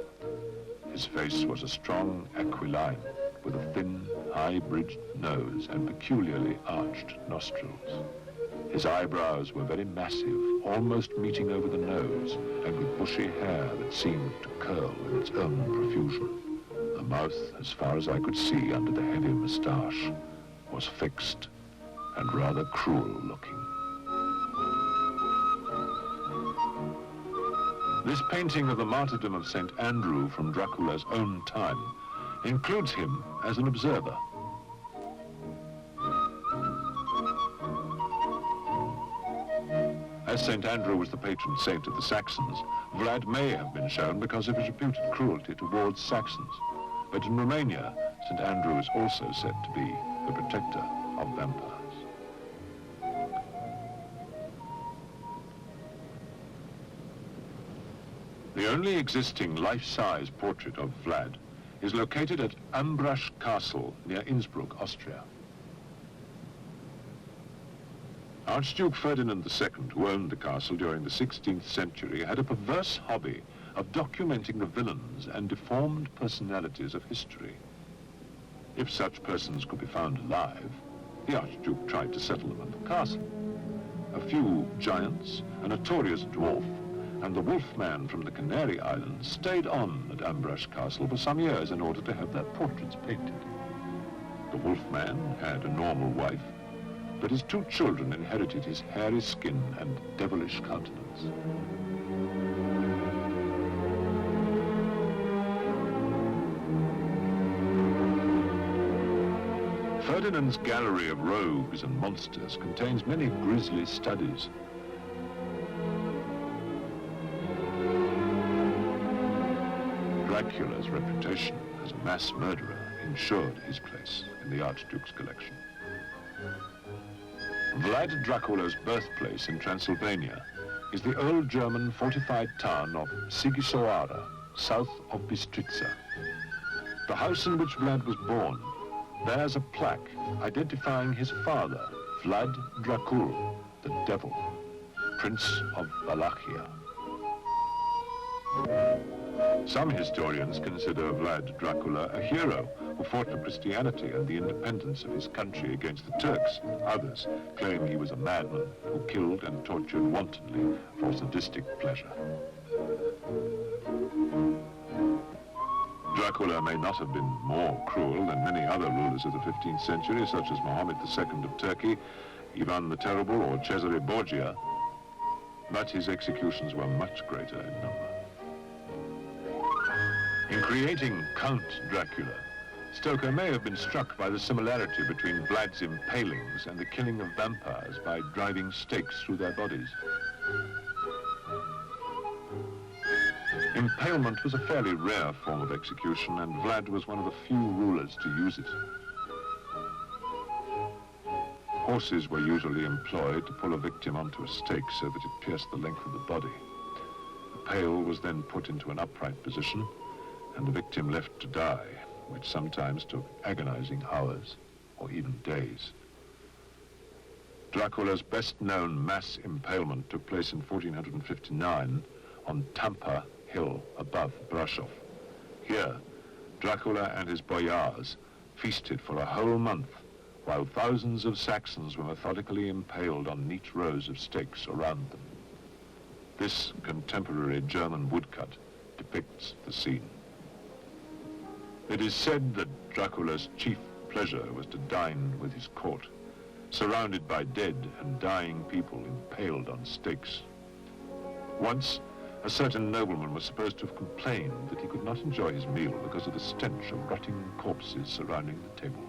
his face was a strong aquiline with a thin, high-bridged nose and peculiarly arched nostrils. His eyebrows were very massive, almost meeting over the nose, and with bushy hair that seemed to curl in its own profusion. The mouth, as far as I could see under the heavy moustache, was fixed and rather cruel-looking. This painting of the martyrdom of St. Andrew from Dracula's own time includes him as an observer. As St. Andrew was the patron saint of the Saxons, Vlad may have been shown because of his reputed cruelty towards Saxons. But in Romania, St. Andrew is also said to be the protector of vampires. The only existing life-size portrait of Vlad is located at Ambrasch Castle near Innsbruck, Austria. Archduke Ferdinand II, who owned the castle during the 16th century, had a perverse hobby of documenting the villains and deformed personalities of history. If such persons could be found alive, the Archduke tried to settle them at the castle. A few giants, a notorious dwarf, and the Wolfman from the Canary Islands stayed on at Ambrasch Castle for some years in order to have their portraits painted. The Wolfman had a normal wife, but his two children inherited his hairy skin and devilish countenance. Ferdinand's gallery of rogues and monsters contains many grisly studies. Dracula's reputation as a mass murderer ensured his place in the Archduke's collection. Vlad Dracula's birthplace in Transylvania is the old German fortified town of Sighisoara, south of Bistrița. The house in which Vlad was born bears a plaque identifying his father, Vlad Dracul, the devil, Prince of Wallachia. Some historians consider Vlad Dracula a hero who fought for Christianity and the independence of his country against the Turks. Others claim he was a madman who killed and tortured wantonly for sadistic pleasure. Dracula may not have been more cruel than many other rulers of the 15th century, such as Mohammed II of Turkey, Ivan the Terrible, or Cesare Borgia, but his executions were much greater in number. In creating Count Dracula, Stoker may have been struck by the similarity between Vlad's impalings and the killing of vampires by driving stakes through their bodies. Impalement was a fairly rare form of execution, and Vlad was one of the few rulers to use it. Horses were usually employed to pull a victim onto a stake so that it pierced the length of the body. The pale was then put into an upright position, and the victim left to die, which sometimes took agonizing hours or even days. Dracula's best-known mass impalement took place in 1459 on Tampa Hill above Brasov. Here, Dracula and his boyars feasted for a whole month, while thousands of Saxons were methodically impaled on neat rows of stakes around them. This contemporary German woodcut depicts the scene. It is said that Dracula's chief pleasure was to dine with his court, surrounded by dead and dying people impaled on stakes. Once, a certain nobleman was supposed to have complained that he could not enjoy his meal because of the stench of rotting corpses surrounding the table.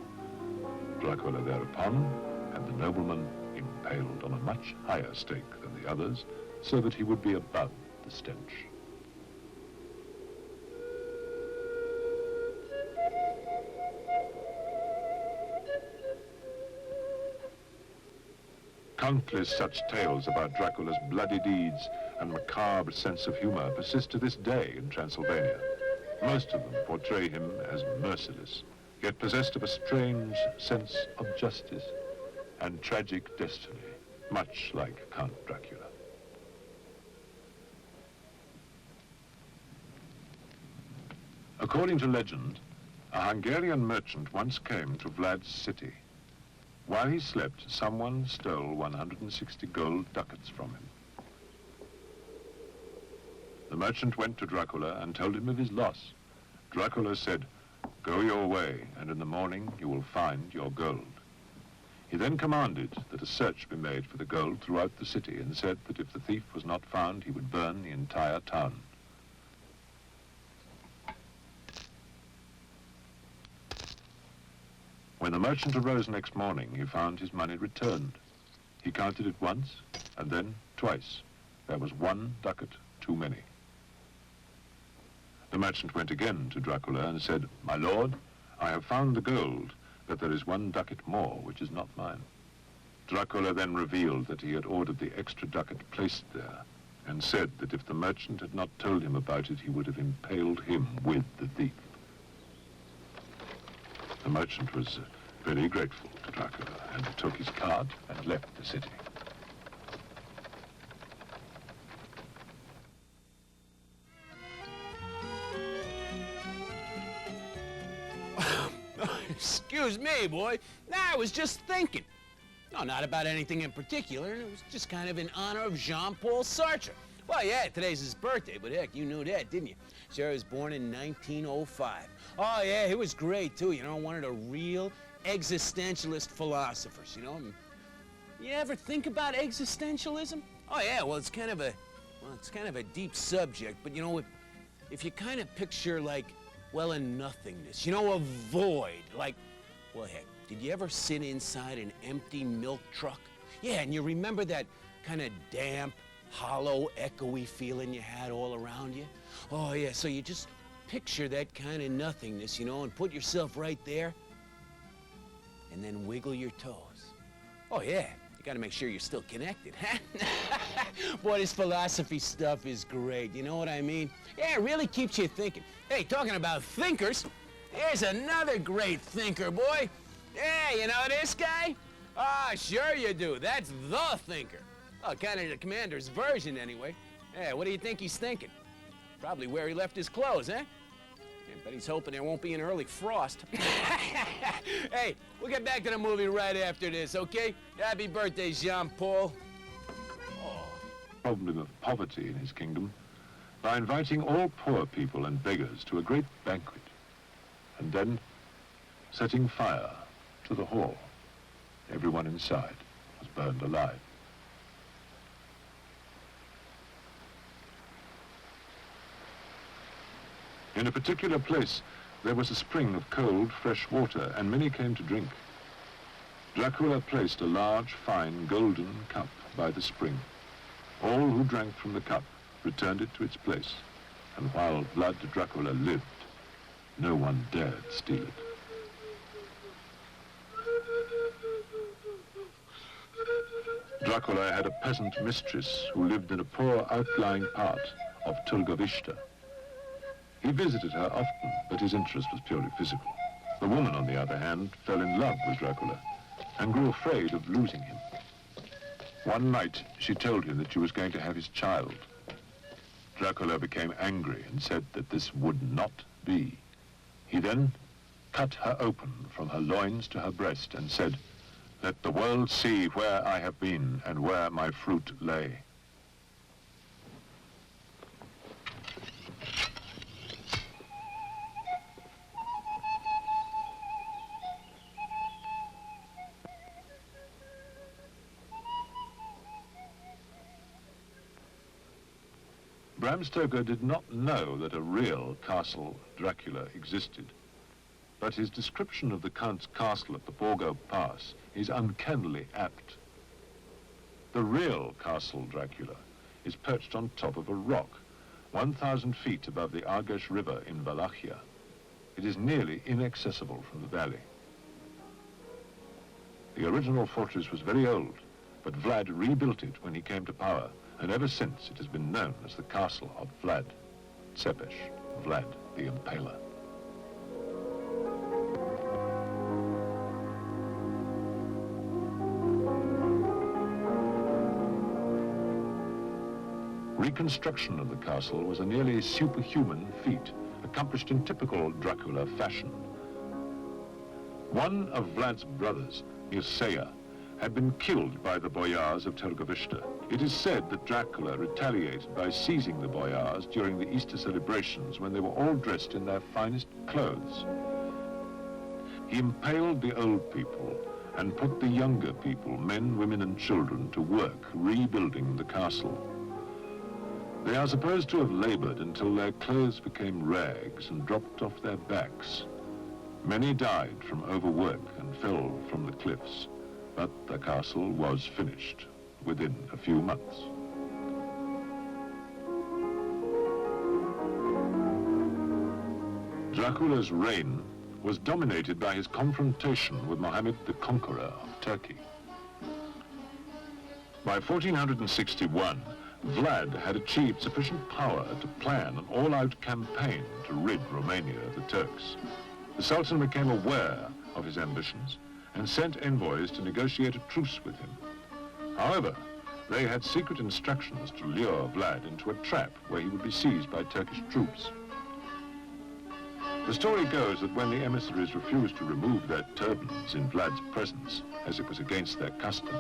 Dracula thereupon had the nobleman impaled on a much higher stake than the others, so that he would be above the stench. Countless such tales about Dracula's bloody deeds and macabre sense of humor persist to this day in Transylvania. Most of them portray him as merciless, yet possessed of a strange sense of justice and tragic destiny, much like Count Dracula. According to legend, a Hungarian merchant once came to Vlad's city. While he slept, someone stole 160 gold ducats from him. The merchant went to Dracula and told him of his loss. Dracula said, "Go your way, and in the morning you will find your gold." He then commanded that a search be made for the gold throughout the city and said that if the thief was not found, he would burn the entire town. When the merchant arose next morning, he found his money returned. He counted it once, and then twice. There was 1 ducat too many. The merchant went again to Dracula and said, "My lord, I have found the gold, but there is 1 ducat more, which is not mine." Dracula then revealed that he had ordered the extra ducat placed there, and said that if the merchant had not told him about it, he would have impaled him with the thief. The merchant was very grateful to Dracula and took his cart and left the city. Excuse me, boy. Nah, I was just thinking. No, not about anything in particular. It was just kind of in honor of Jean-Paul Sartre. Well, yeah, today's his birthday, but heck, you knew that, didn't you? Sure, he was born in 1905. Oh, yeah, he was great, too. You know, one of the real existentialist philosophers, you know? You ever think about existentialism? Oh, yeah, well, it's kind of a deep subject, but, you know, if you kind of picture, like, well, a nothingness, you know, a void, like, well, heck, did you ever sit inside an empty milk truck? Yeah, and you remember that kind of damp, hollow, echoey feeling you had all around you? Oh, yeah, so you just picture that kind of nothingness, you know, and put yourself right there, and then wiggle your toes. Oh, yeah, you gotta make sure you're still connected, huh? Boy, this philosophy stuff is great, you know what I mean? Yeah, it really keeps you thinking. Hey, talking about thinkers, here's another great thinker, boy. Yeah, you know this guy? Ah, sure you do. That's the thinker. Oh, kind of the commander's version, anyway. Yeah, what do you think he's thinking? Probably where he left his clothes, eh? Yeah, but he's hoping there won't be an early frost. Hey, we'll get back to the movie right after this, okay? Happy birthday, Jean-Paul. Problem of poverty in his kingdom by inviting all poor people and beggars to a great banquet, and then setting fire to the hall. Everyone inside was burned alive. In a particular place, there was a spring of cold, fresh water, and many came to drink. Dracula placed a large, fine, golden cup by the spring. All who drank from the cup returned it to its place, and while Vlad Dracula lived, no one dared steal it. Dracula had a peasant mistress who lived in a poor outlying part of Tulgovishta. He visited her often, but his interest was purely physical. The woman, on the other hand, fell in love with Dracula and grew afraid of losing him. One night, she told him that she was going to have his child. Dracula became angry and said that this would not be. He then cut her open from her loins to her breast and said, "Let the world see where I have been and where my fruit lay." Bram Stoker did not know that a real castle Dracula existed, but his description of the Count's castle at the Borgo Pass is uncannily apt. The real castle Dracula is perched on top of a rock, 1,000 feet above the Argeș River in Wallachia. It is nearly inaccessible from the valley. The original fortress was very old, but Vlad rebuilt it when he came to power, and ever since it has been known as the castle of Vlad Tzepes, Vlad the Impaler. Reconstruction of the castle was a nearly superhuman feat, accomplished in typical Dracula fashion. One of Vlad's brothers, Mircea, had been killed by the boyars of Târgoviște. It is said that Dracula retaliated by seizing the boyars during the Easter celebrations when they were all dressed in their finest clothes. He impaled the old people and put the younger people, men, women and children, to work rebuilding the castle. They are supposed to have labored until their clothes became rags and dropped off their backs. Many died from overwork and fell from the cliffs, but the castle was finished within a few months. Dracula's reign was dominated by his confrontation with Mohammed the Conqueror of Turkey. By 1461, Vlad had achieved sufficient power to plan an all-out campaign to rid Romania of the Turks. The Sultan became aware of his ambitions and sent envoys to negotiate a truce with him. However, they had secret instructions to lure Vlad into a trap where he would be seized by Turkish troops. The story goes that when the emissaries refused to remove their turbans in Vlad's presence, as it was against their custom,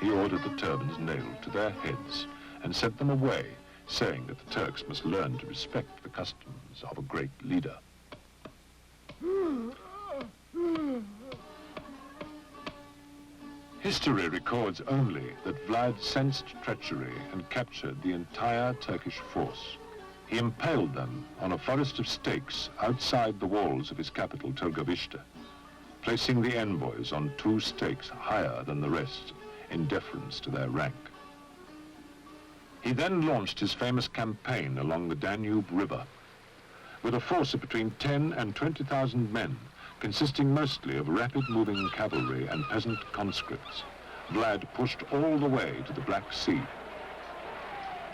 he ordered the turbans nailed to their heads and sent them away, saying that the Turks must learn to respect the customs of a great leader. History records only that Vlad sensed treachery and captured the entire Turkish force. He impaled them on a forest of stakes outside the walls of his capital, Târgoviște, placing the envoys on 2 stakes higher than the rest in deference to their rank. He then launched his famous campaign along the Danube River. With a force of between 10 and 20,000 men, consisting mostly of rapid-moving cavalry and peasant conscripts, Vlad pushed all the way to the Black Sea.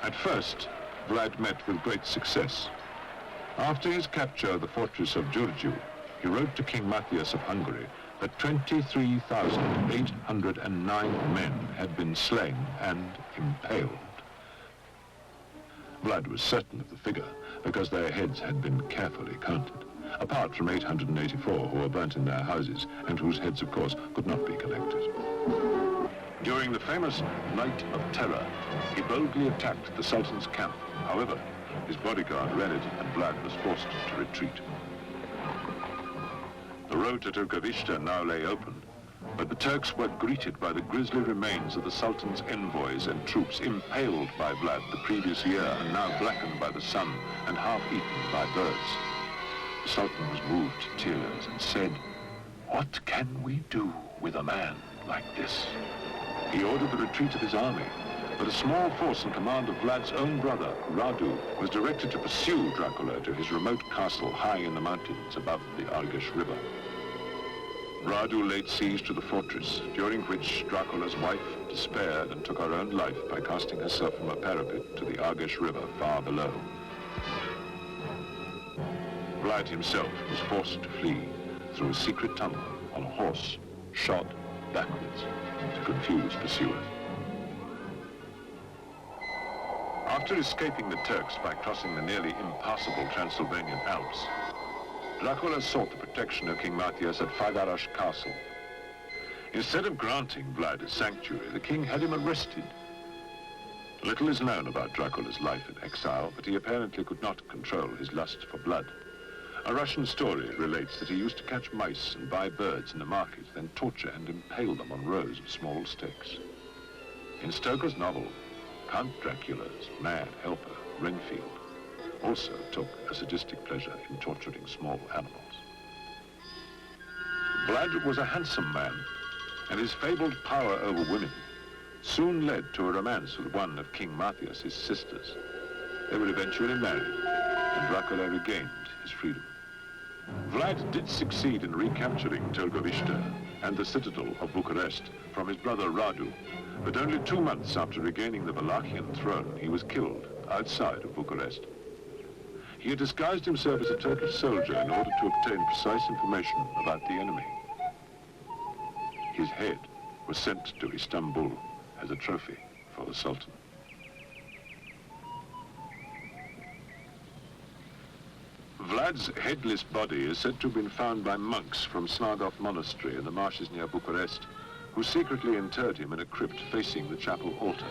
At first, Vlad met with great success. After his capture of the fortress of Giurgiu, he wrote to King Matthias of Hungary that 23,809 men had been slain and impaled. Vlad was certain of the figure because their heads had been carefully counted, apart from 884 who were burnt in their houses and whose heads, of course, could not be collected. During the famous Night of Terror, he boldly attacked the Sultan's camp. However, his bodyguard ran it and Vlad was forced to retreat. The road to Târgoviște now lay open, but the Turks were greeted by the grisly remains of the Sultan's envoys and troops impaled by Vlad the previous year and now blackened by the sun and half eaten by birds. The Sultan was moved to tears and said, "What can we do with a man like this?" He ordered the retreat of his army, but a small force in command of Vlad's own brother, Radu, was directed to pursue Dracula to his remote castle high in the mountains above the Argeș River. Radu laid siege to the fortress, during which Dracula's wife despaired and took her own life by casting herself from a parapet to the Argeș River far below. Vlad himself was forced to flee through a secret tunnel on a horse, shod backwards to confuse pursuers. After escaping the Turks by crossing the nearly impassable Transylvanian Alps, Dracula sought the protection of King Matthias at Fagarash Castle. Instead of granting Vlad a sanctuary, the king had him arrested. Little is known about Dracula's life in exile, but he apparently could not control his lust for blood. A Russian story relates that he used to catch mice and buy birds in the market, then torture and impale them on rows of small stakes. In Stoker's novel, Count Dracula's mad helper, Renfield, also took a sadistic pleasure in torturing small animals. Vlad was a handsome man, and his fabled power over women soon led to a romance with one of King Matthias' sisters. They were eventually married, and Dracula regained his freedom. Vlad did succeed in recapturing Târgoviște and the citadel of Bucharest from his brother Radu, but only 2 months after regaining the Wallachian throne, he was killed outside of Bucharest. He had disguised himself as a Turkish soldier in order to obtain precise information about the enemy. His head was sent to Istanbul as a trophy for the Sultan. Vlad's headless body is said to have been found by monks from Snagov Monastery in the marshes near Bucharest, who secretly interred him in a crypt facing the chapel altar.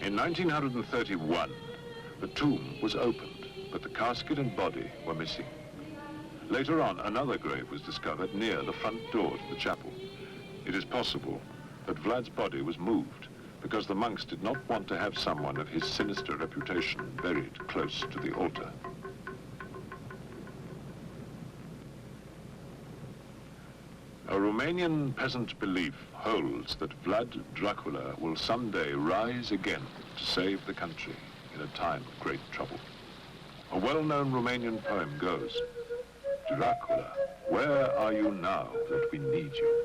In 1931, the tomb was opened, but the casket and body were missing. Later on, another grave was discovered near the front door to the chapel. It is possible that Vlad's body was moved because the monks did not want to have someone of his sinister reputation buried close to the altar. A Romanian peasant belief holds that Vlad Dracula will someday rise again to save the country in a time of great trouble. A well-known Romanian poem goes, "Dracula, where are you now that we need you?"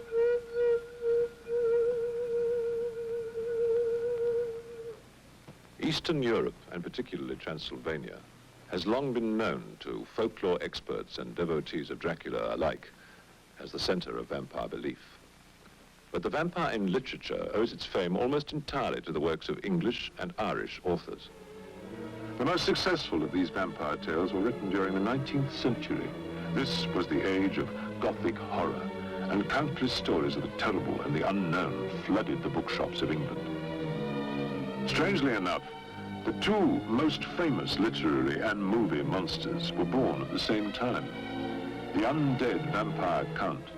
Eastern Europe, and particularly Transylvania, has long been known to folklore experts and devotees of Dracula alike as the center of vampire belief. But the vampire in literature owes its fame almost entirely to the works of English and Irish authors. The most successful of these vampire tales were written during the 19th century. This was the age of Gothic horror, and countless stories of the terrible and the unknown flooded the bookshops of England. Strangely enough, the two most famous literary and movie monsters were born at the same time. The undead vampire Count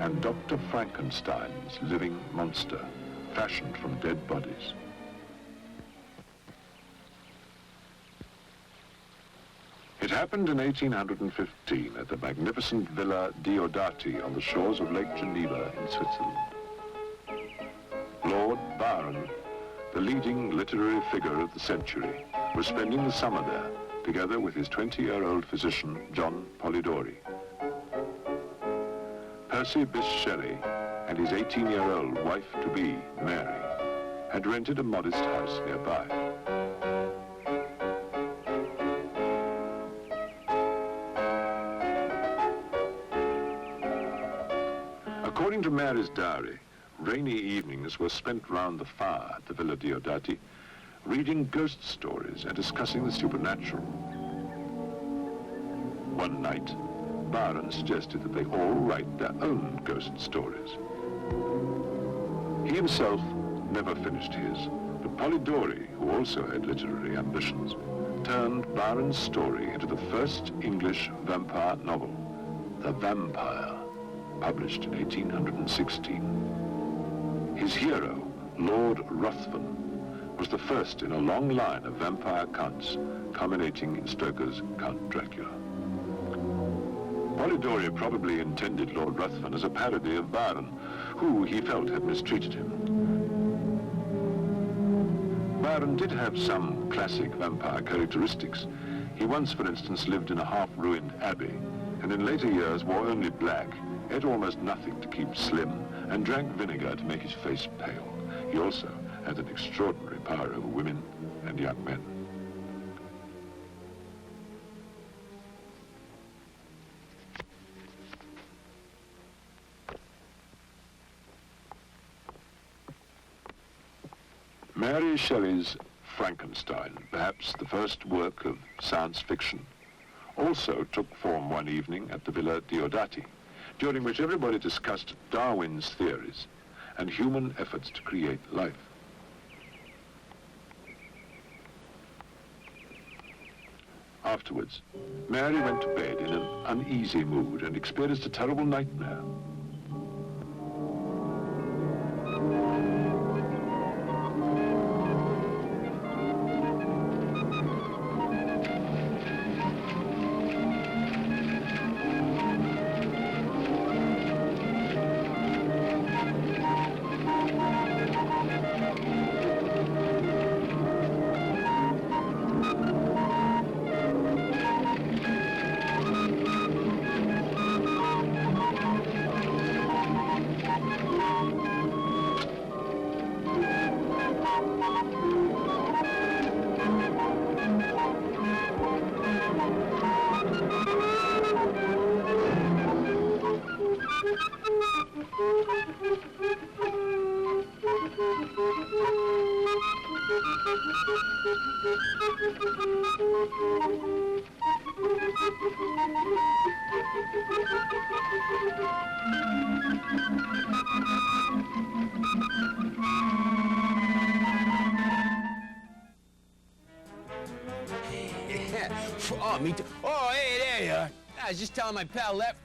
and Dr. Frankenstein's living monster, fashioned from dead bodies. It happened in 1815 at the magnificent Villa Diodati on the shores of Lake Geneva in Switzerland. Lord Byron, the leading literary figure of the century, was spending the summer there, together with his 20-year-old physician, John Polidori. Percy Bysshe Shelley and his 18-year-old wife-to-be, Mary, had rented a modest house nearby. According to Mary's diary, rainy evenings were spent round the fire at the Villa Diodati, reading ghost stories and discussing the supernatural. One night, Byron suggested that they all write their own ghost stories. He himself never finished his, but Polidori, who also had literary ambitions, turned Byron's story into the first English vampire novel, The Vampire, published in 1816. His hero, Lord Ruthven, was the first in a long line of vampire counts, culminating in Stoker's Count Dracula. Polidori probably intended Lord Ruthven as a parody of Byron, who he felt had mistreated him. Byron did have some classic vampire characteristics. He once, for instance, lived in a half-ruined abbey, and in later years wore only black, ate almost nothing to keep slim, and drank vinegar to make his face pale. He also had an extraordinary power over women and young men. Mary Shelley's Frankenstein, perhaps the first work of science fiction, also took form one evening at the Villa Diodati, during which everybody discussed Darwin's theories and human efforts to create life. Afterwards, Mary went to bed in an uneasy mood and experienced a terrible nightmare. Oh, me too. Oh, hey, there you are. I was just telling my pal Left.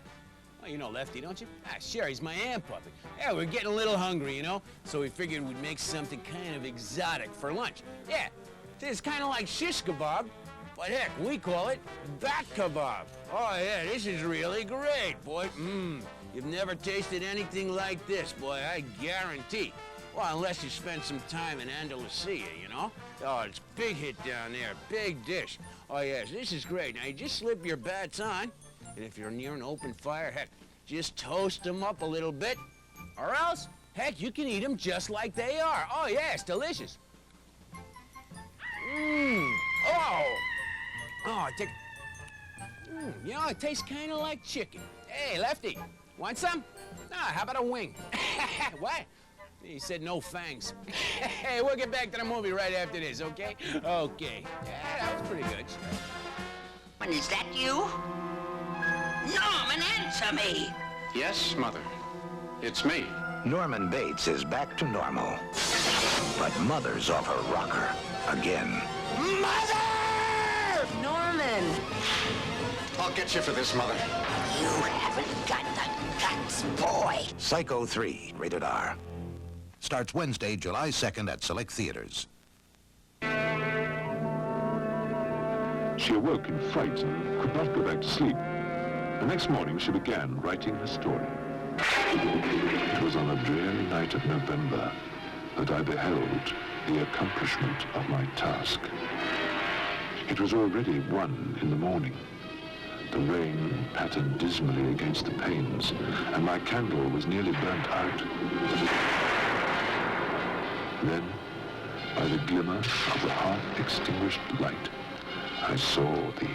Oh, you know Lefty, don't you? Ah, sure, he's my ant puppy. Yeah, we're getting a little hungry, you know? So we figured we'd make something kind of exotic for lunch. Yeah, it's kind of like shish kebab, but heck, we call it bat kebab. Oh, yeah, this is really great, boy. You've never tasted anything like this, boy, I guarantee. Well, unless you spend some time in Andalusia, you know? Oh, it's big hit down there, big dish. Oh, yes, this is great. Now, you just slip your bats on, and if you're near an open fire, heck, just toast them up a little bit. Or else, heck, you can eat them just like they are. Oh, yeah, it's delicious. Oh, you know, it tastes kind of like chicken. Hey, Lefty, want some? Ah, how about a wing? What? He said no fangs. Hey, we'll get back to the movie right after this, okay? Okay. Yeah, that was pretty good. And is that you? Norman, answer me! Yes, Mother. It's me. Norman Bates is back to normal. But Mother's off her rocker again. Mother! Norman! I'll get you for this, Mother. You haven't got the guts, boy. Psycho 3, rated R. Starts Wednesday, July 2nd at select theaters. She awoke in fright and could not go back to sleep. The next morning, she began writing her story. It was on a dreary night of November that I beheld the accomplishment of my task. It was already 1 in the morning. The rain pattered dismally against the panes, and my candle was nearly burnt out. Then, by the glimmer of the half-extinguished light, I saw the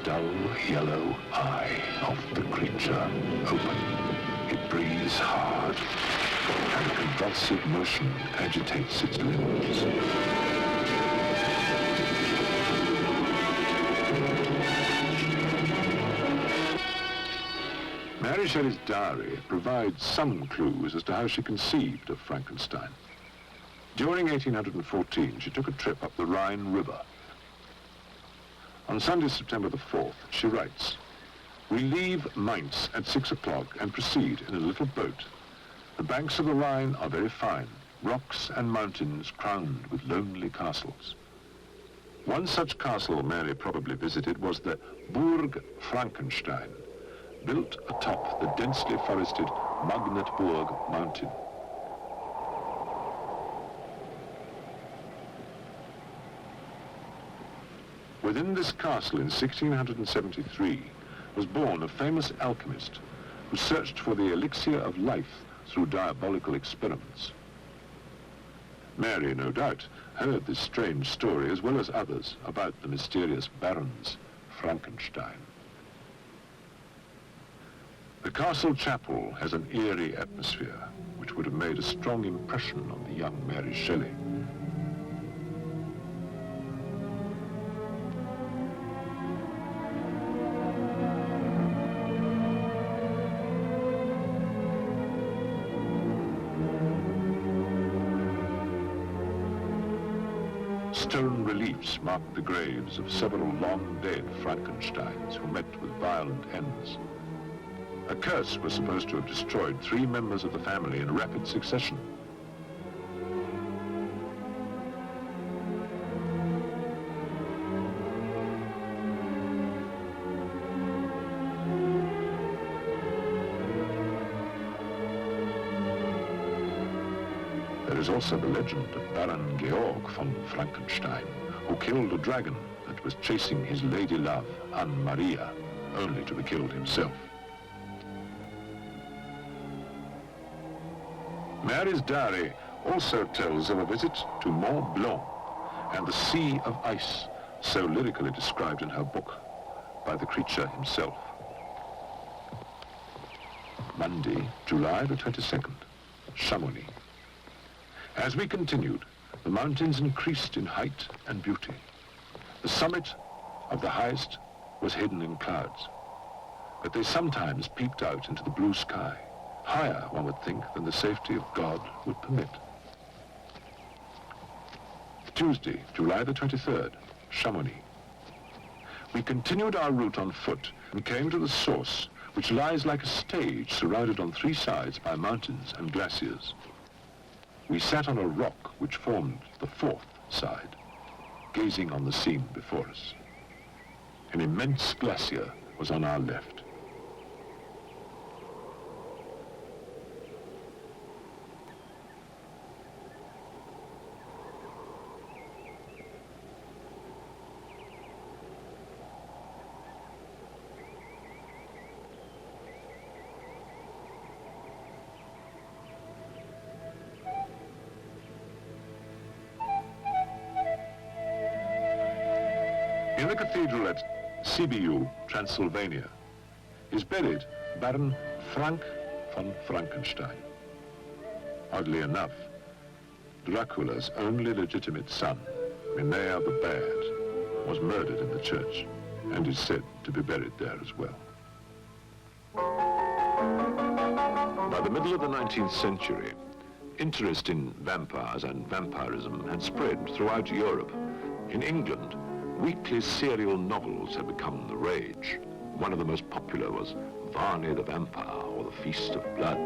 dull yellow eye of the creature open. It breathes hard, and convulsive motion agitates its limbs. Mary Shelley's diary provides some clues as to how she conceived of Frankenstein. During 1814, she took a trip up the Rhine River. On Sunday, September the 4th, she writes, "We leave Mainz at 6 o'clock and proceed in a little boat. The banks of the Rhine are very fine, rocks and mountains crowned with lonely castles." One such castle Mary probably visited was the Burg Frankenstein, built atop the densely forested Magnetburg mountain. Within this castle in 1673 was born a famous alchemist who searched for the elixir of life through diabolical experiments. Mary, no doubt, heard this strange story as well as others about the mysterious Baron's Frankenstein. The castle chapel has an eerie atmosphere which would have made a strong impression on the young Mary Shelley. Stone reliefs mark the graves of several long-dead Frankensteins who met with violent ends. A curse was supposed to have destroyed 3 members of the family in rapid succession. There is also the legend of Baron Georg von Frankenstein, who killed a dragon that was chasing his lady love, Anne Maria, only to be killed himself. Mary's diary also tells of a visit to Mont Blanc and the Sea of Ice, so lyrically described in her book by the creature himself. Monday, July the 22nd, Chamonix. As we continued, the mountains increased in height and beauty. The summit of the highest was hidden in clouds, but they sometimes peeped out into the blue sky, higher, one would think, than the safety of God would permit. Tuesday, July the 23rd, Chamonix. We continued our route on foot and came to the source, which lies like a stage surrounded on 3 sides by mountains and glaciers. We sat on a rock which formed the 4th side, gazing on the scene before us. An immense glacier was on our left. In the cathedral at Sibiu, Transylvania, is buried Baron Frank von Frankenstein. Oddly enough, Dracula's only legitimate son, Minea the Bad, was murdered in the church and is said to be buried there as well. By the middle of the 19th century, interest in vampires and vampirism had spread throughout Europe. In England, weekly serial novels had become the rage. One of the most popular was Varney the Vampire, or The Feast of Blood.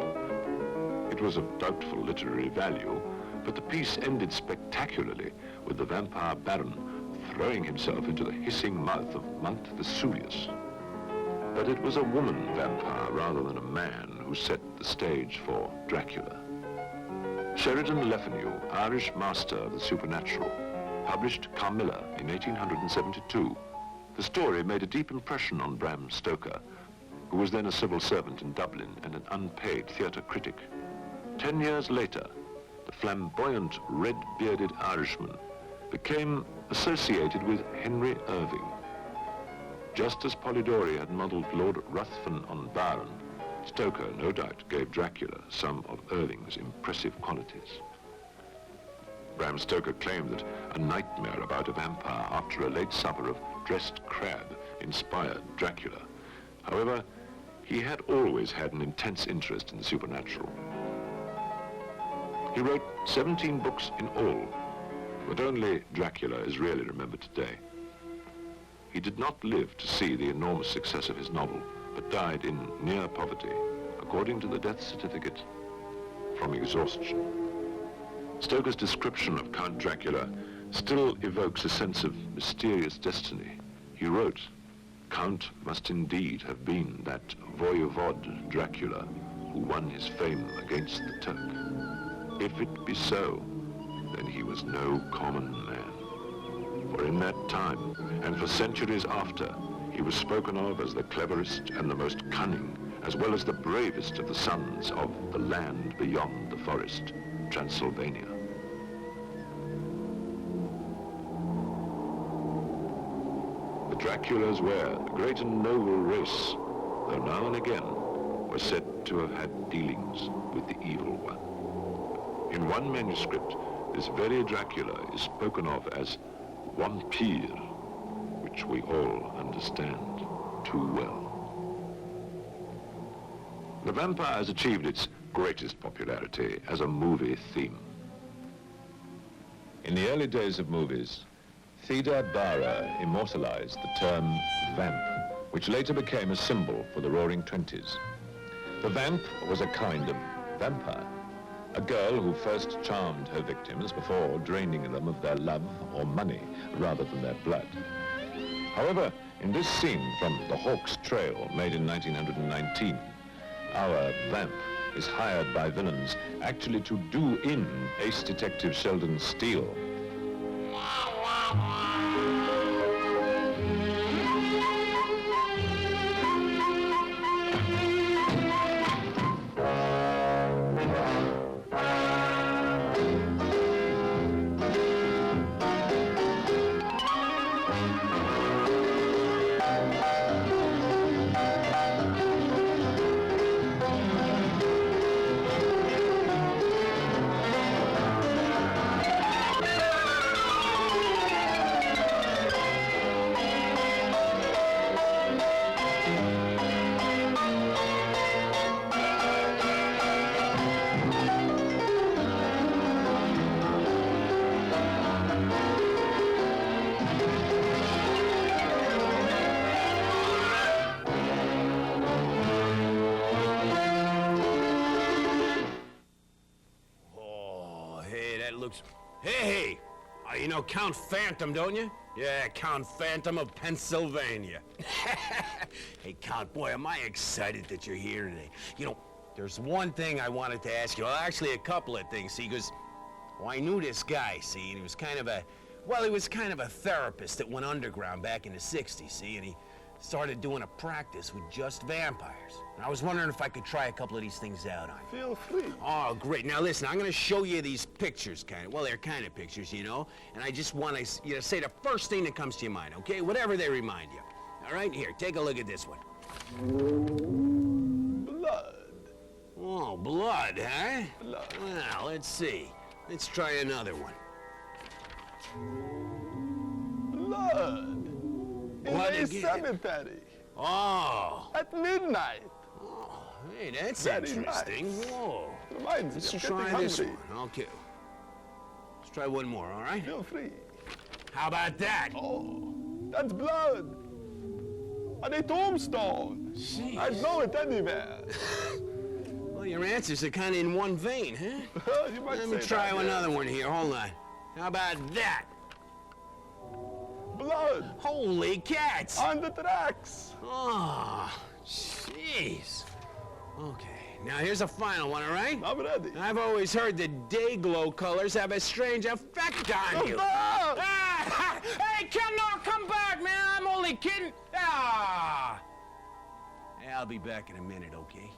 It was of doubtful literary value, but the piece ended spectacularly with the vampire baron throwing himself into the hissing mouth of Mount Vesuvius. But it was a woman vampire rather than a man who set the stage for Dracula. Sheridan Le Fanu, Irish master of the supernatural, published Carmilla in 1872. The story made a deep impression on Bram Stoker, who was then a civil servant in Dublin and an unpaid theatre critic. 10 years later, the flamboyant, red-bearded Irishman became associated with Henry Irving. Just as Polidori had modelled Lord Ruthven on Byron, Stoker no doubt gave Dracula some of Irving's impressive qualities. Bram Stoker claimed that a nightmare about a vampire after a late supper of dressed crab inspired Dracula. However, he had always had an intense interest in the supernatural. He wrote 17 books in all, but only Dracula is really remembered today. He did not live to see the enormous success of his novel, but died in near poverty, according to the death certificate, from exhaustion. Stoker's description of Count Dracula still evokes a sense of mysterious destiny. He wrote, "Count must indeed have been that voivode Dracula who won his fame against the Turk. If it be so, then he was no common man. For in that time, and for centuries after, he was spoken of as the cleverest and the most cunning, as well as the bravest of the sons of the land beyond the forest, Transylvania." The Draculas were a great and noble race, though now and again were said to have had dealings with the evil one. In one manuscript, this very Dracula is spoken of as vampire, which we all understand too well. The vampire has achieved its greatest popularity as a movie theme. In the early days of movies, Theda Bara immortalized the term vamp, which later became a symbol for the Roaring Twenties. The vamp was a kind of vampire, a girl who first charmed her victims before draining them of their love or money rather than their blood. However, in this scene from The Hawk's Trail, made in 1919, our vamp is hired by villains actually to do in ace detective Sheldon Steele. Hey, you know Count Phantom, don't you? Yeah, Count Phantom of Pennsylvania. Hey, Count, boy, am I excited that you're here today. You know, there's one thing I wanted to ask you. Well, actually, a couple of things, see, because, well, I knew this guy, see, and he was kind of a therapist that went underground back in the 60s, see, and he started doing a practice with just vampires. And I was wondering if I could try a couple of these things out on you. Feel free. Oh, great. Now, listen, I'm going to show you these pictures, well, they're kind of pictures, you know, and I just want to say the first thing that comes to your mind, okay? Whatever they remind you. All right? Here, take a look at this one. Blood. Oh, blood, huh? Blood. Well, let's see. Let's try another one. Blood. In Blood a again. cemetery. Oh. At midnight. Oh, hey, that's Very interesting. nice. Whoa. Reminds Let's me of try getting this hungry. one. Okay. Let's try one more, all right? Feel free. How about that? Oh, that's blood. On a tombstone. Jeez. I'd know it anywhere. Well, your answers are kind of in one vein, huh? You might Let me say try that, another yes. one here. Hold on. How about that? Blood. Holy cats! On the tracks. Oh, jeez. Okay, now here's a final one, all right? I'm ready. I've always heard that day glow colors have a strange effect on you. Ah! Ah! Hey, come back, man! I'm only kidding. Ah! Hey, I'll be back in a minute, okay?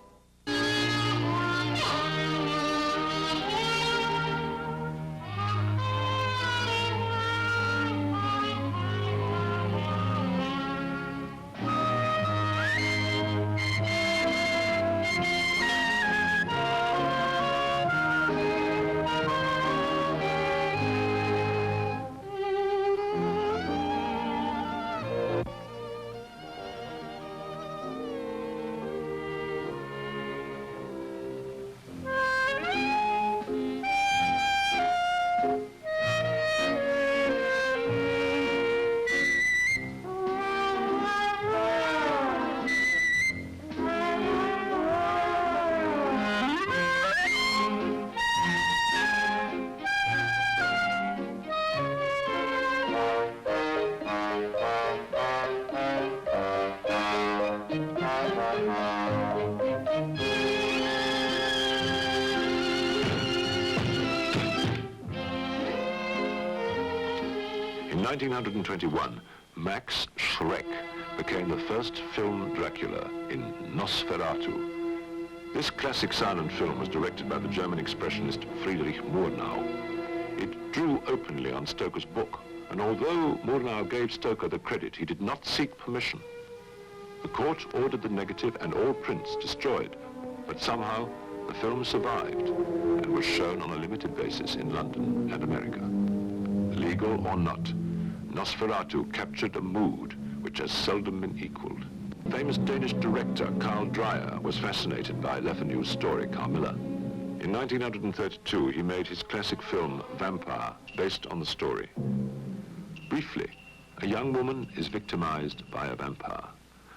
In 1921, Max Schreck became the first film Dracula in Nosferatu. This classic silent film was directed by the German expressionist Friedrich Murnau. It drew openly on Stoker's book, and although Murnau gave Stoker the credit, he did not seek permission. The court ordered the negative and all prints destroyed, but somehow the film survived and was shown on a limited basis in London and America. Legal or not, Nosferatu captured a mood which has seldom been equaled. Famous Danish director Carl Dreyer was fascinated by Le Fanu's story Carmilla. In 1932, he made his classic film, Vampire, based on the story. Briefly, a young woman is victimized by a vampire.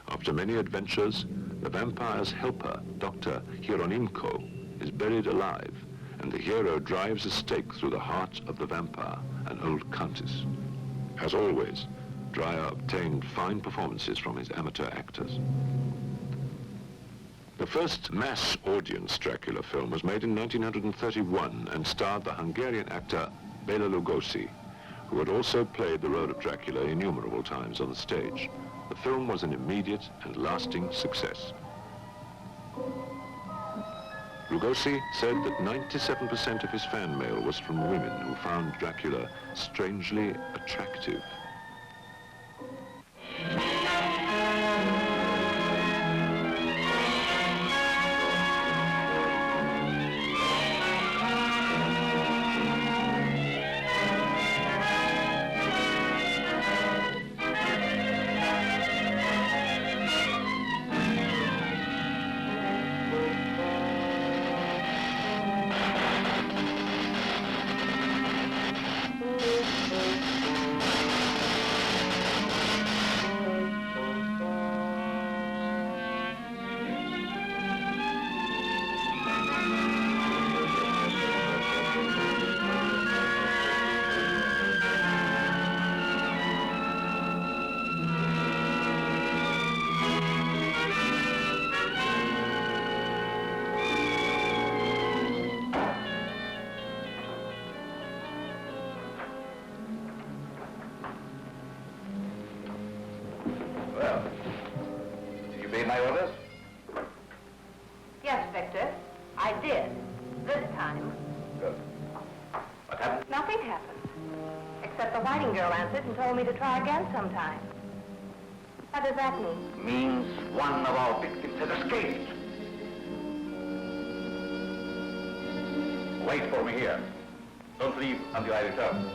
After many adventures, the vampire's helper, Dr. Hieronimko, is buried alive, and the hero drives a stake through the heart of the vampire, an old countess. As always, Dreyer obtained fine performances from his amateur actors. The first mass audience Dracula film was made in 1931 and starred the Hungarian actor Bela Lugosi, who had also played the role of Dracula innumerable times on the stage. The film was an immediate and lasting success. Lugosi said that 97% of his fan mail was from women who found Dracula strangely attractive. Well, did you obey my orders? Yes, Victor, I did. This time. Good. What happened? Nothing happened. Except the Whiting girl answered and told me to try again sometime. What does that mean? Means one of our victims has escaped. Wait for me here. Don't leave until I return.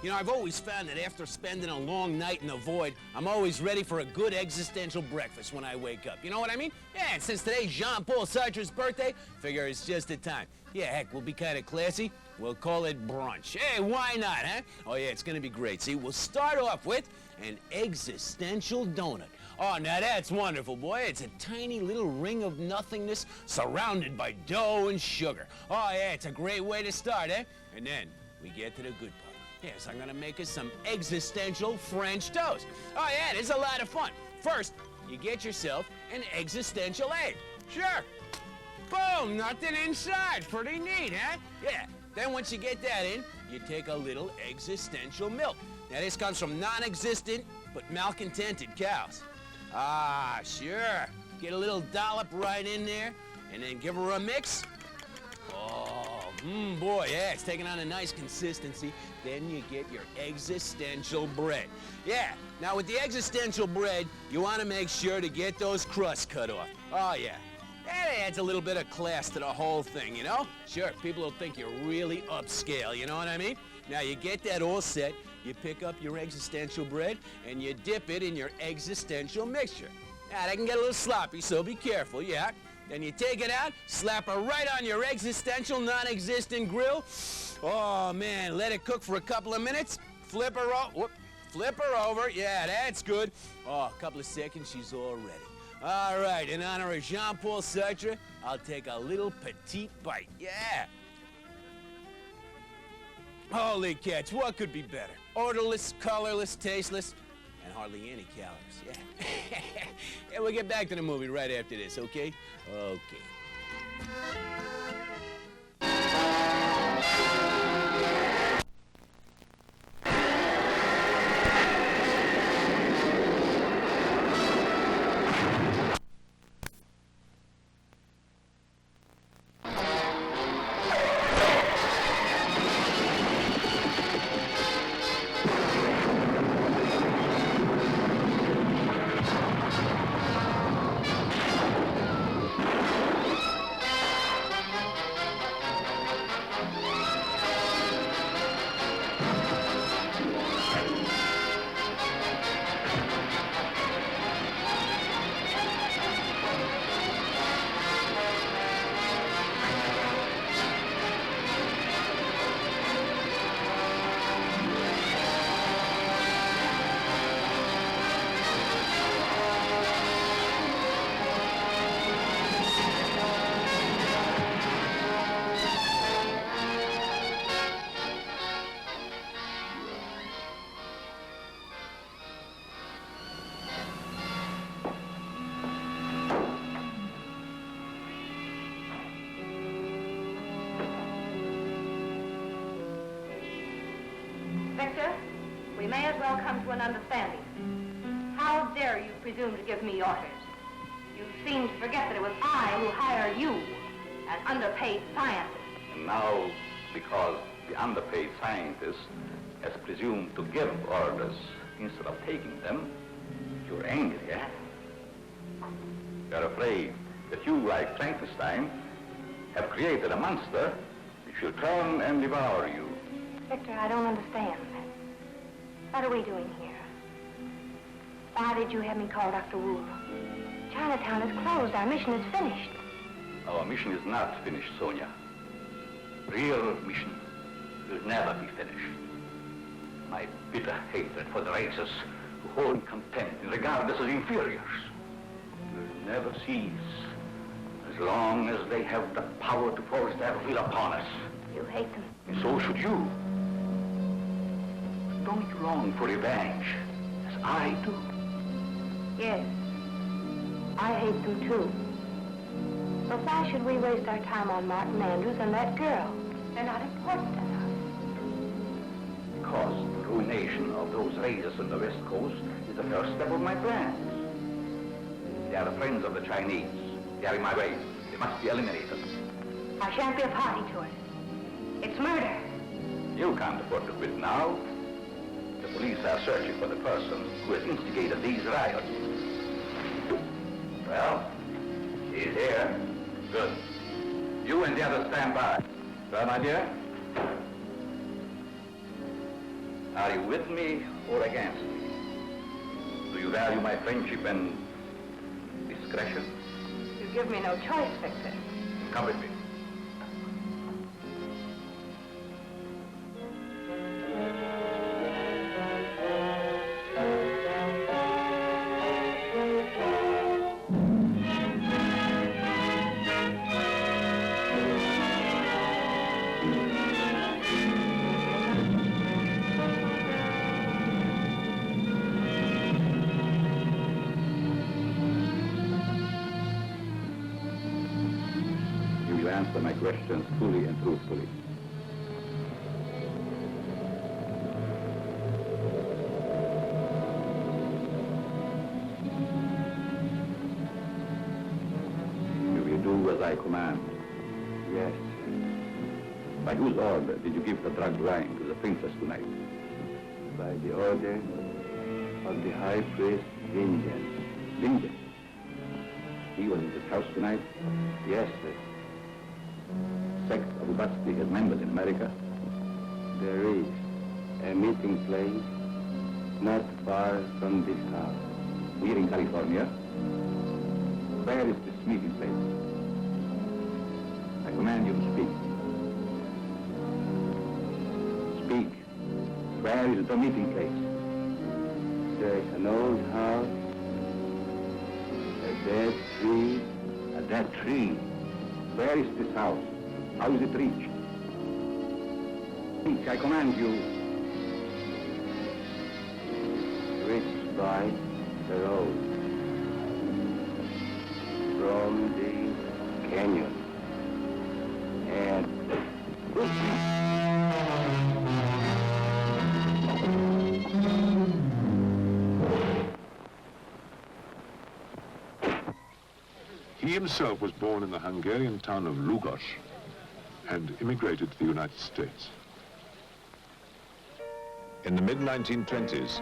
You know, I've always found that after spending a long night in the void, I'm always ready for a good existential breakfast when I wake up. You know what I mean? Yeah, and since today's Jean-Paul Sartre's birthday, figure it's just the time. Yeah, heck, we'll be kind of classy. We'll call it brunch. Hey, why not, huh? Oh, yeah, it's gonna be great. See, we'll start off with an existential donut. Oh, now that's wonderful, boy. It's a tiny little ring of nothingness surrounded by dough and sugar. Oh, yeah, it's a great way to start, eh? And then we get to the good part. Yes, I'm gonna make us some existential French toast. Oh, yeah, it is a lot of fun. First, you get yourself an existential egg. Sure. Boom, nothing inside. Pretty neat, huh? Yeah. Then once you get that in, you take a little existential milk. Now, this comes from non-existent but malcontented cows. Ah, sure. Get a little dollop right in there, and then give her a mix. Oh, boy, yeah, it's taking on a nice consistency. Then you get your existential bread. Yeah, now with the existential bread, you want to make sure to get those crusts cut off. Oh, yeah. It adds a little bit of class to the whole thing, you know? Sure, people will think you're really upscale, you know what I mean? Now, you get that all set, you pick up your existential bread, and you dip it in your existential mixture. Now, that can get a little sloppy, so be careful, yeah? Then you take it out, slap her right on your existential, non-existent grill. Oh, man, let it cook for a couple of minutes. Flip her over. Yeah, that's good. Oh, a couple of seconds, she's all ready. All right, in honor of Jean-Paul Sartre, I'll take a little petite bite. Yeah. Holy cats, what could be better? Odorless, colorless, tasteless, and hardly any calories, yeah. Yeah, we'll get back to the movie right after this, okay? Okay. Victor, we may as well come to an understanding. How dare you presume to give me orders? You seem to forget that it was I who hired you, an underpaid scientist. And now, because the underpaid scientist has presumed to give orders instead of taking them, you're angry, eh? You're afraid that you, like Frankenstein, have created a monster which will come and devour you. Victor, I don't understand. What are we doing here? Why did you have me call Dr. Wu? Chinatown is closed. Our mission is finished. Our mission is not finished, Sonia. Real mission will never be finished. My bitter hatred for the races who hold in contempt and regard us as inferiors will never cease as long as they have the power to force their will upon us. You hate them. And so should you. Don't you long for revenge, as I do? Yes. I hate them too. But why should we waste our time on Martin Andrews and that girl? They're not important enough. Because the ruination of those races on the West Coast is the first step of my plans. They are the friends of the Chinese. They are in my way. They must be eliminated. I shan't be a party to it. It's murder. You can't afford to quit now. The police are searching for the person who has instigated these riots. Well, he's here. Good. You and the others stand by. Well, my dear? Are you with me or against me? Do you value my friendship and discretion? You give me no choice, Victor. Come with me. Answer my questions fully and truthfully. You will do as I command. Yes. By whose order did you give the drugged wine to the princess tonight? By the order of the high priest Lingen. Lingen. He was in this house tonight? Yes, the sect of Basti has members in America. There is a meeting place not far from this house. Here in California. Where is this meeting place? I command you to speak. Speak. Where is the meeting place? There's an old house, a dead tree. A dead tree. Where is this house? How is it reached? Speak, I command you. Reached by the road from the canyon. And He himself was born in the Hungarian town of Lugos and immigrated to the United States. In the mid-1920s,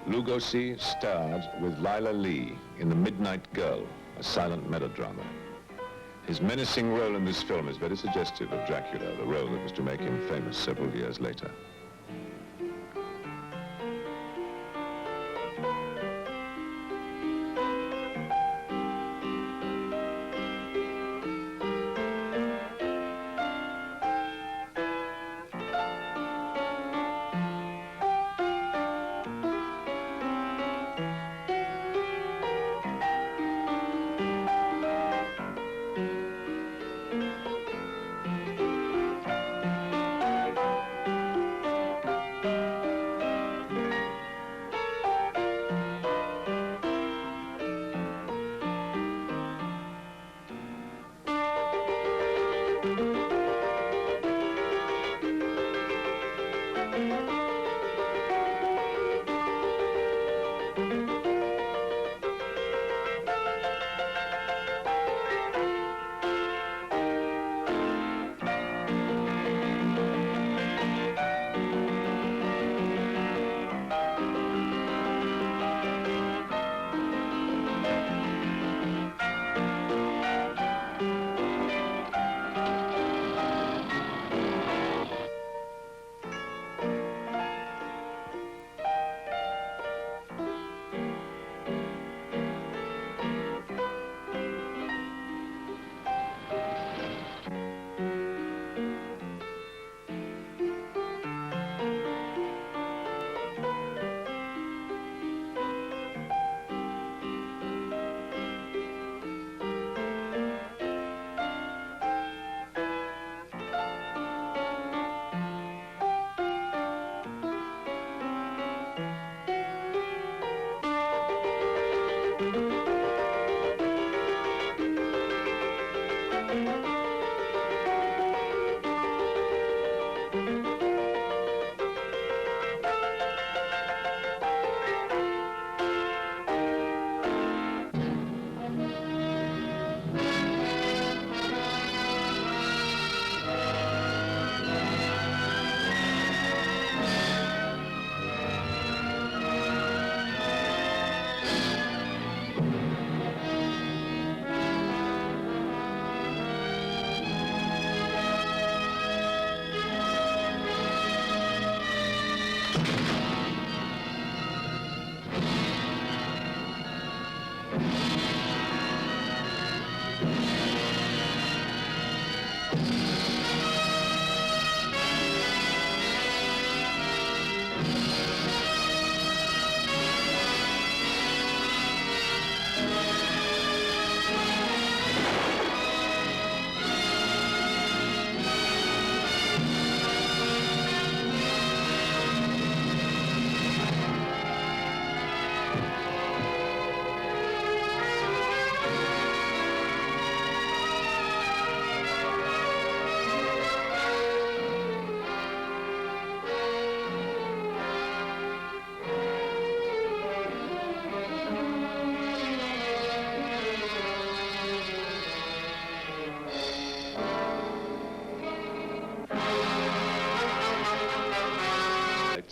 Lugosi starred with Lila Lee in The Midnight Girl, a silent melodrama. His menacing role in this film is very suggestive of Dracula, the role that was to make him famous several years later.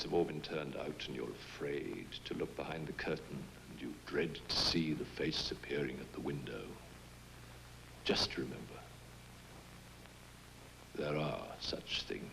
Have all been turned out and you're afraid to look behind the curtain and you dread to see the face appearing at the window. Just remember, there are such things.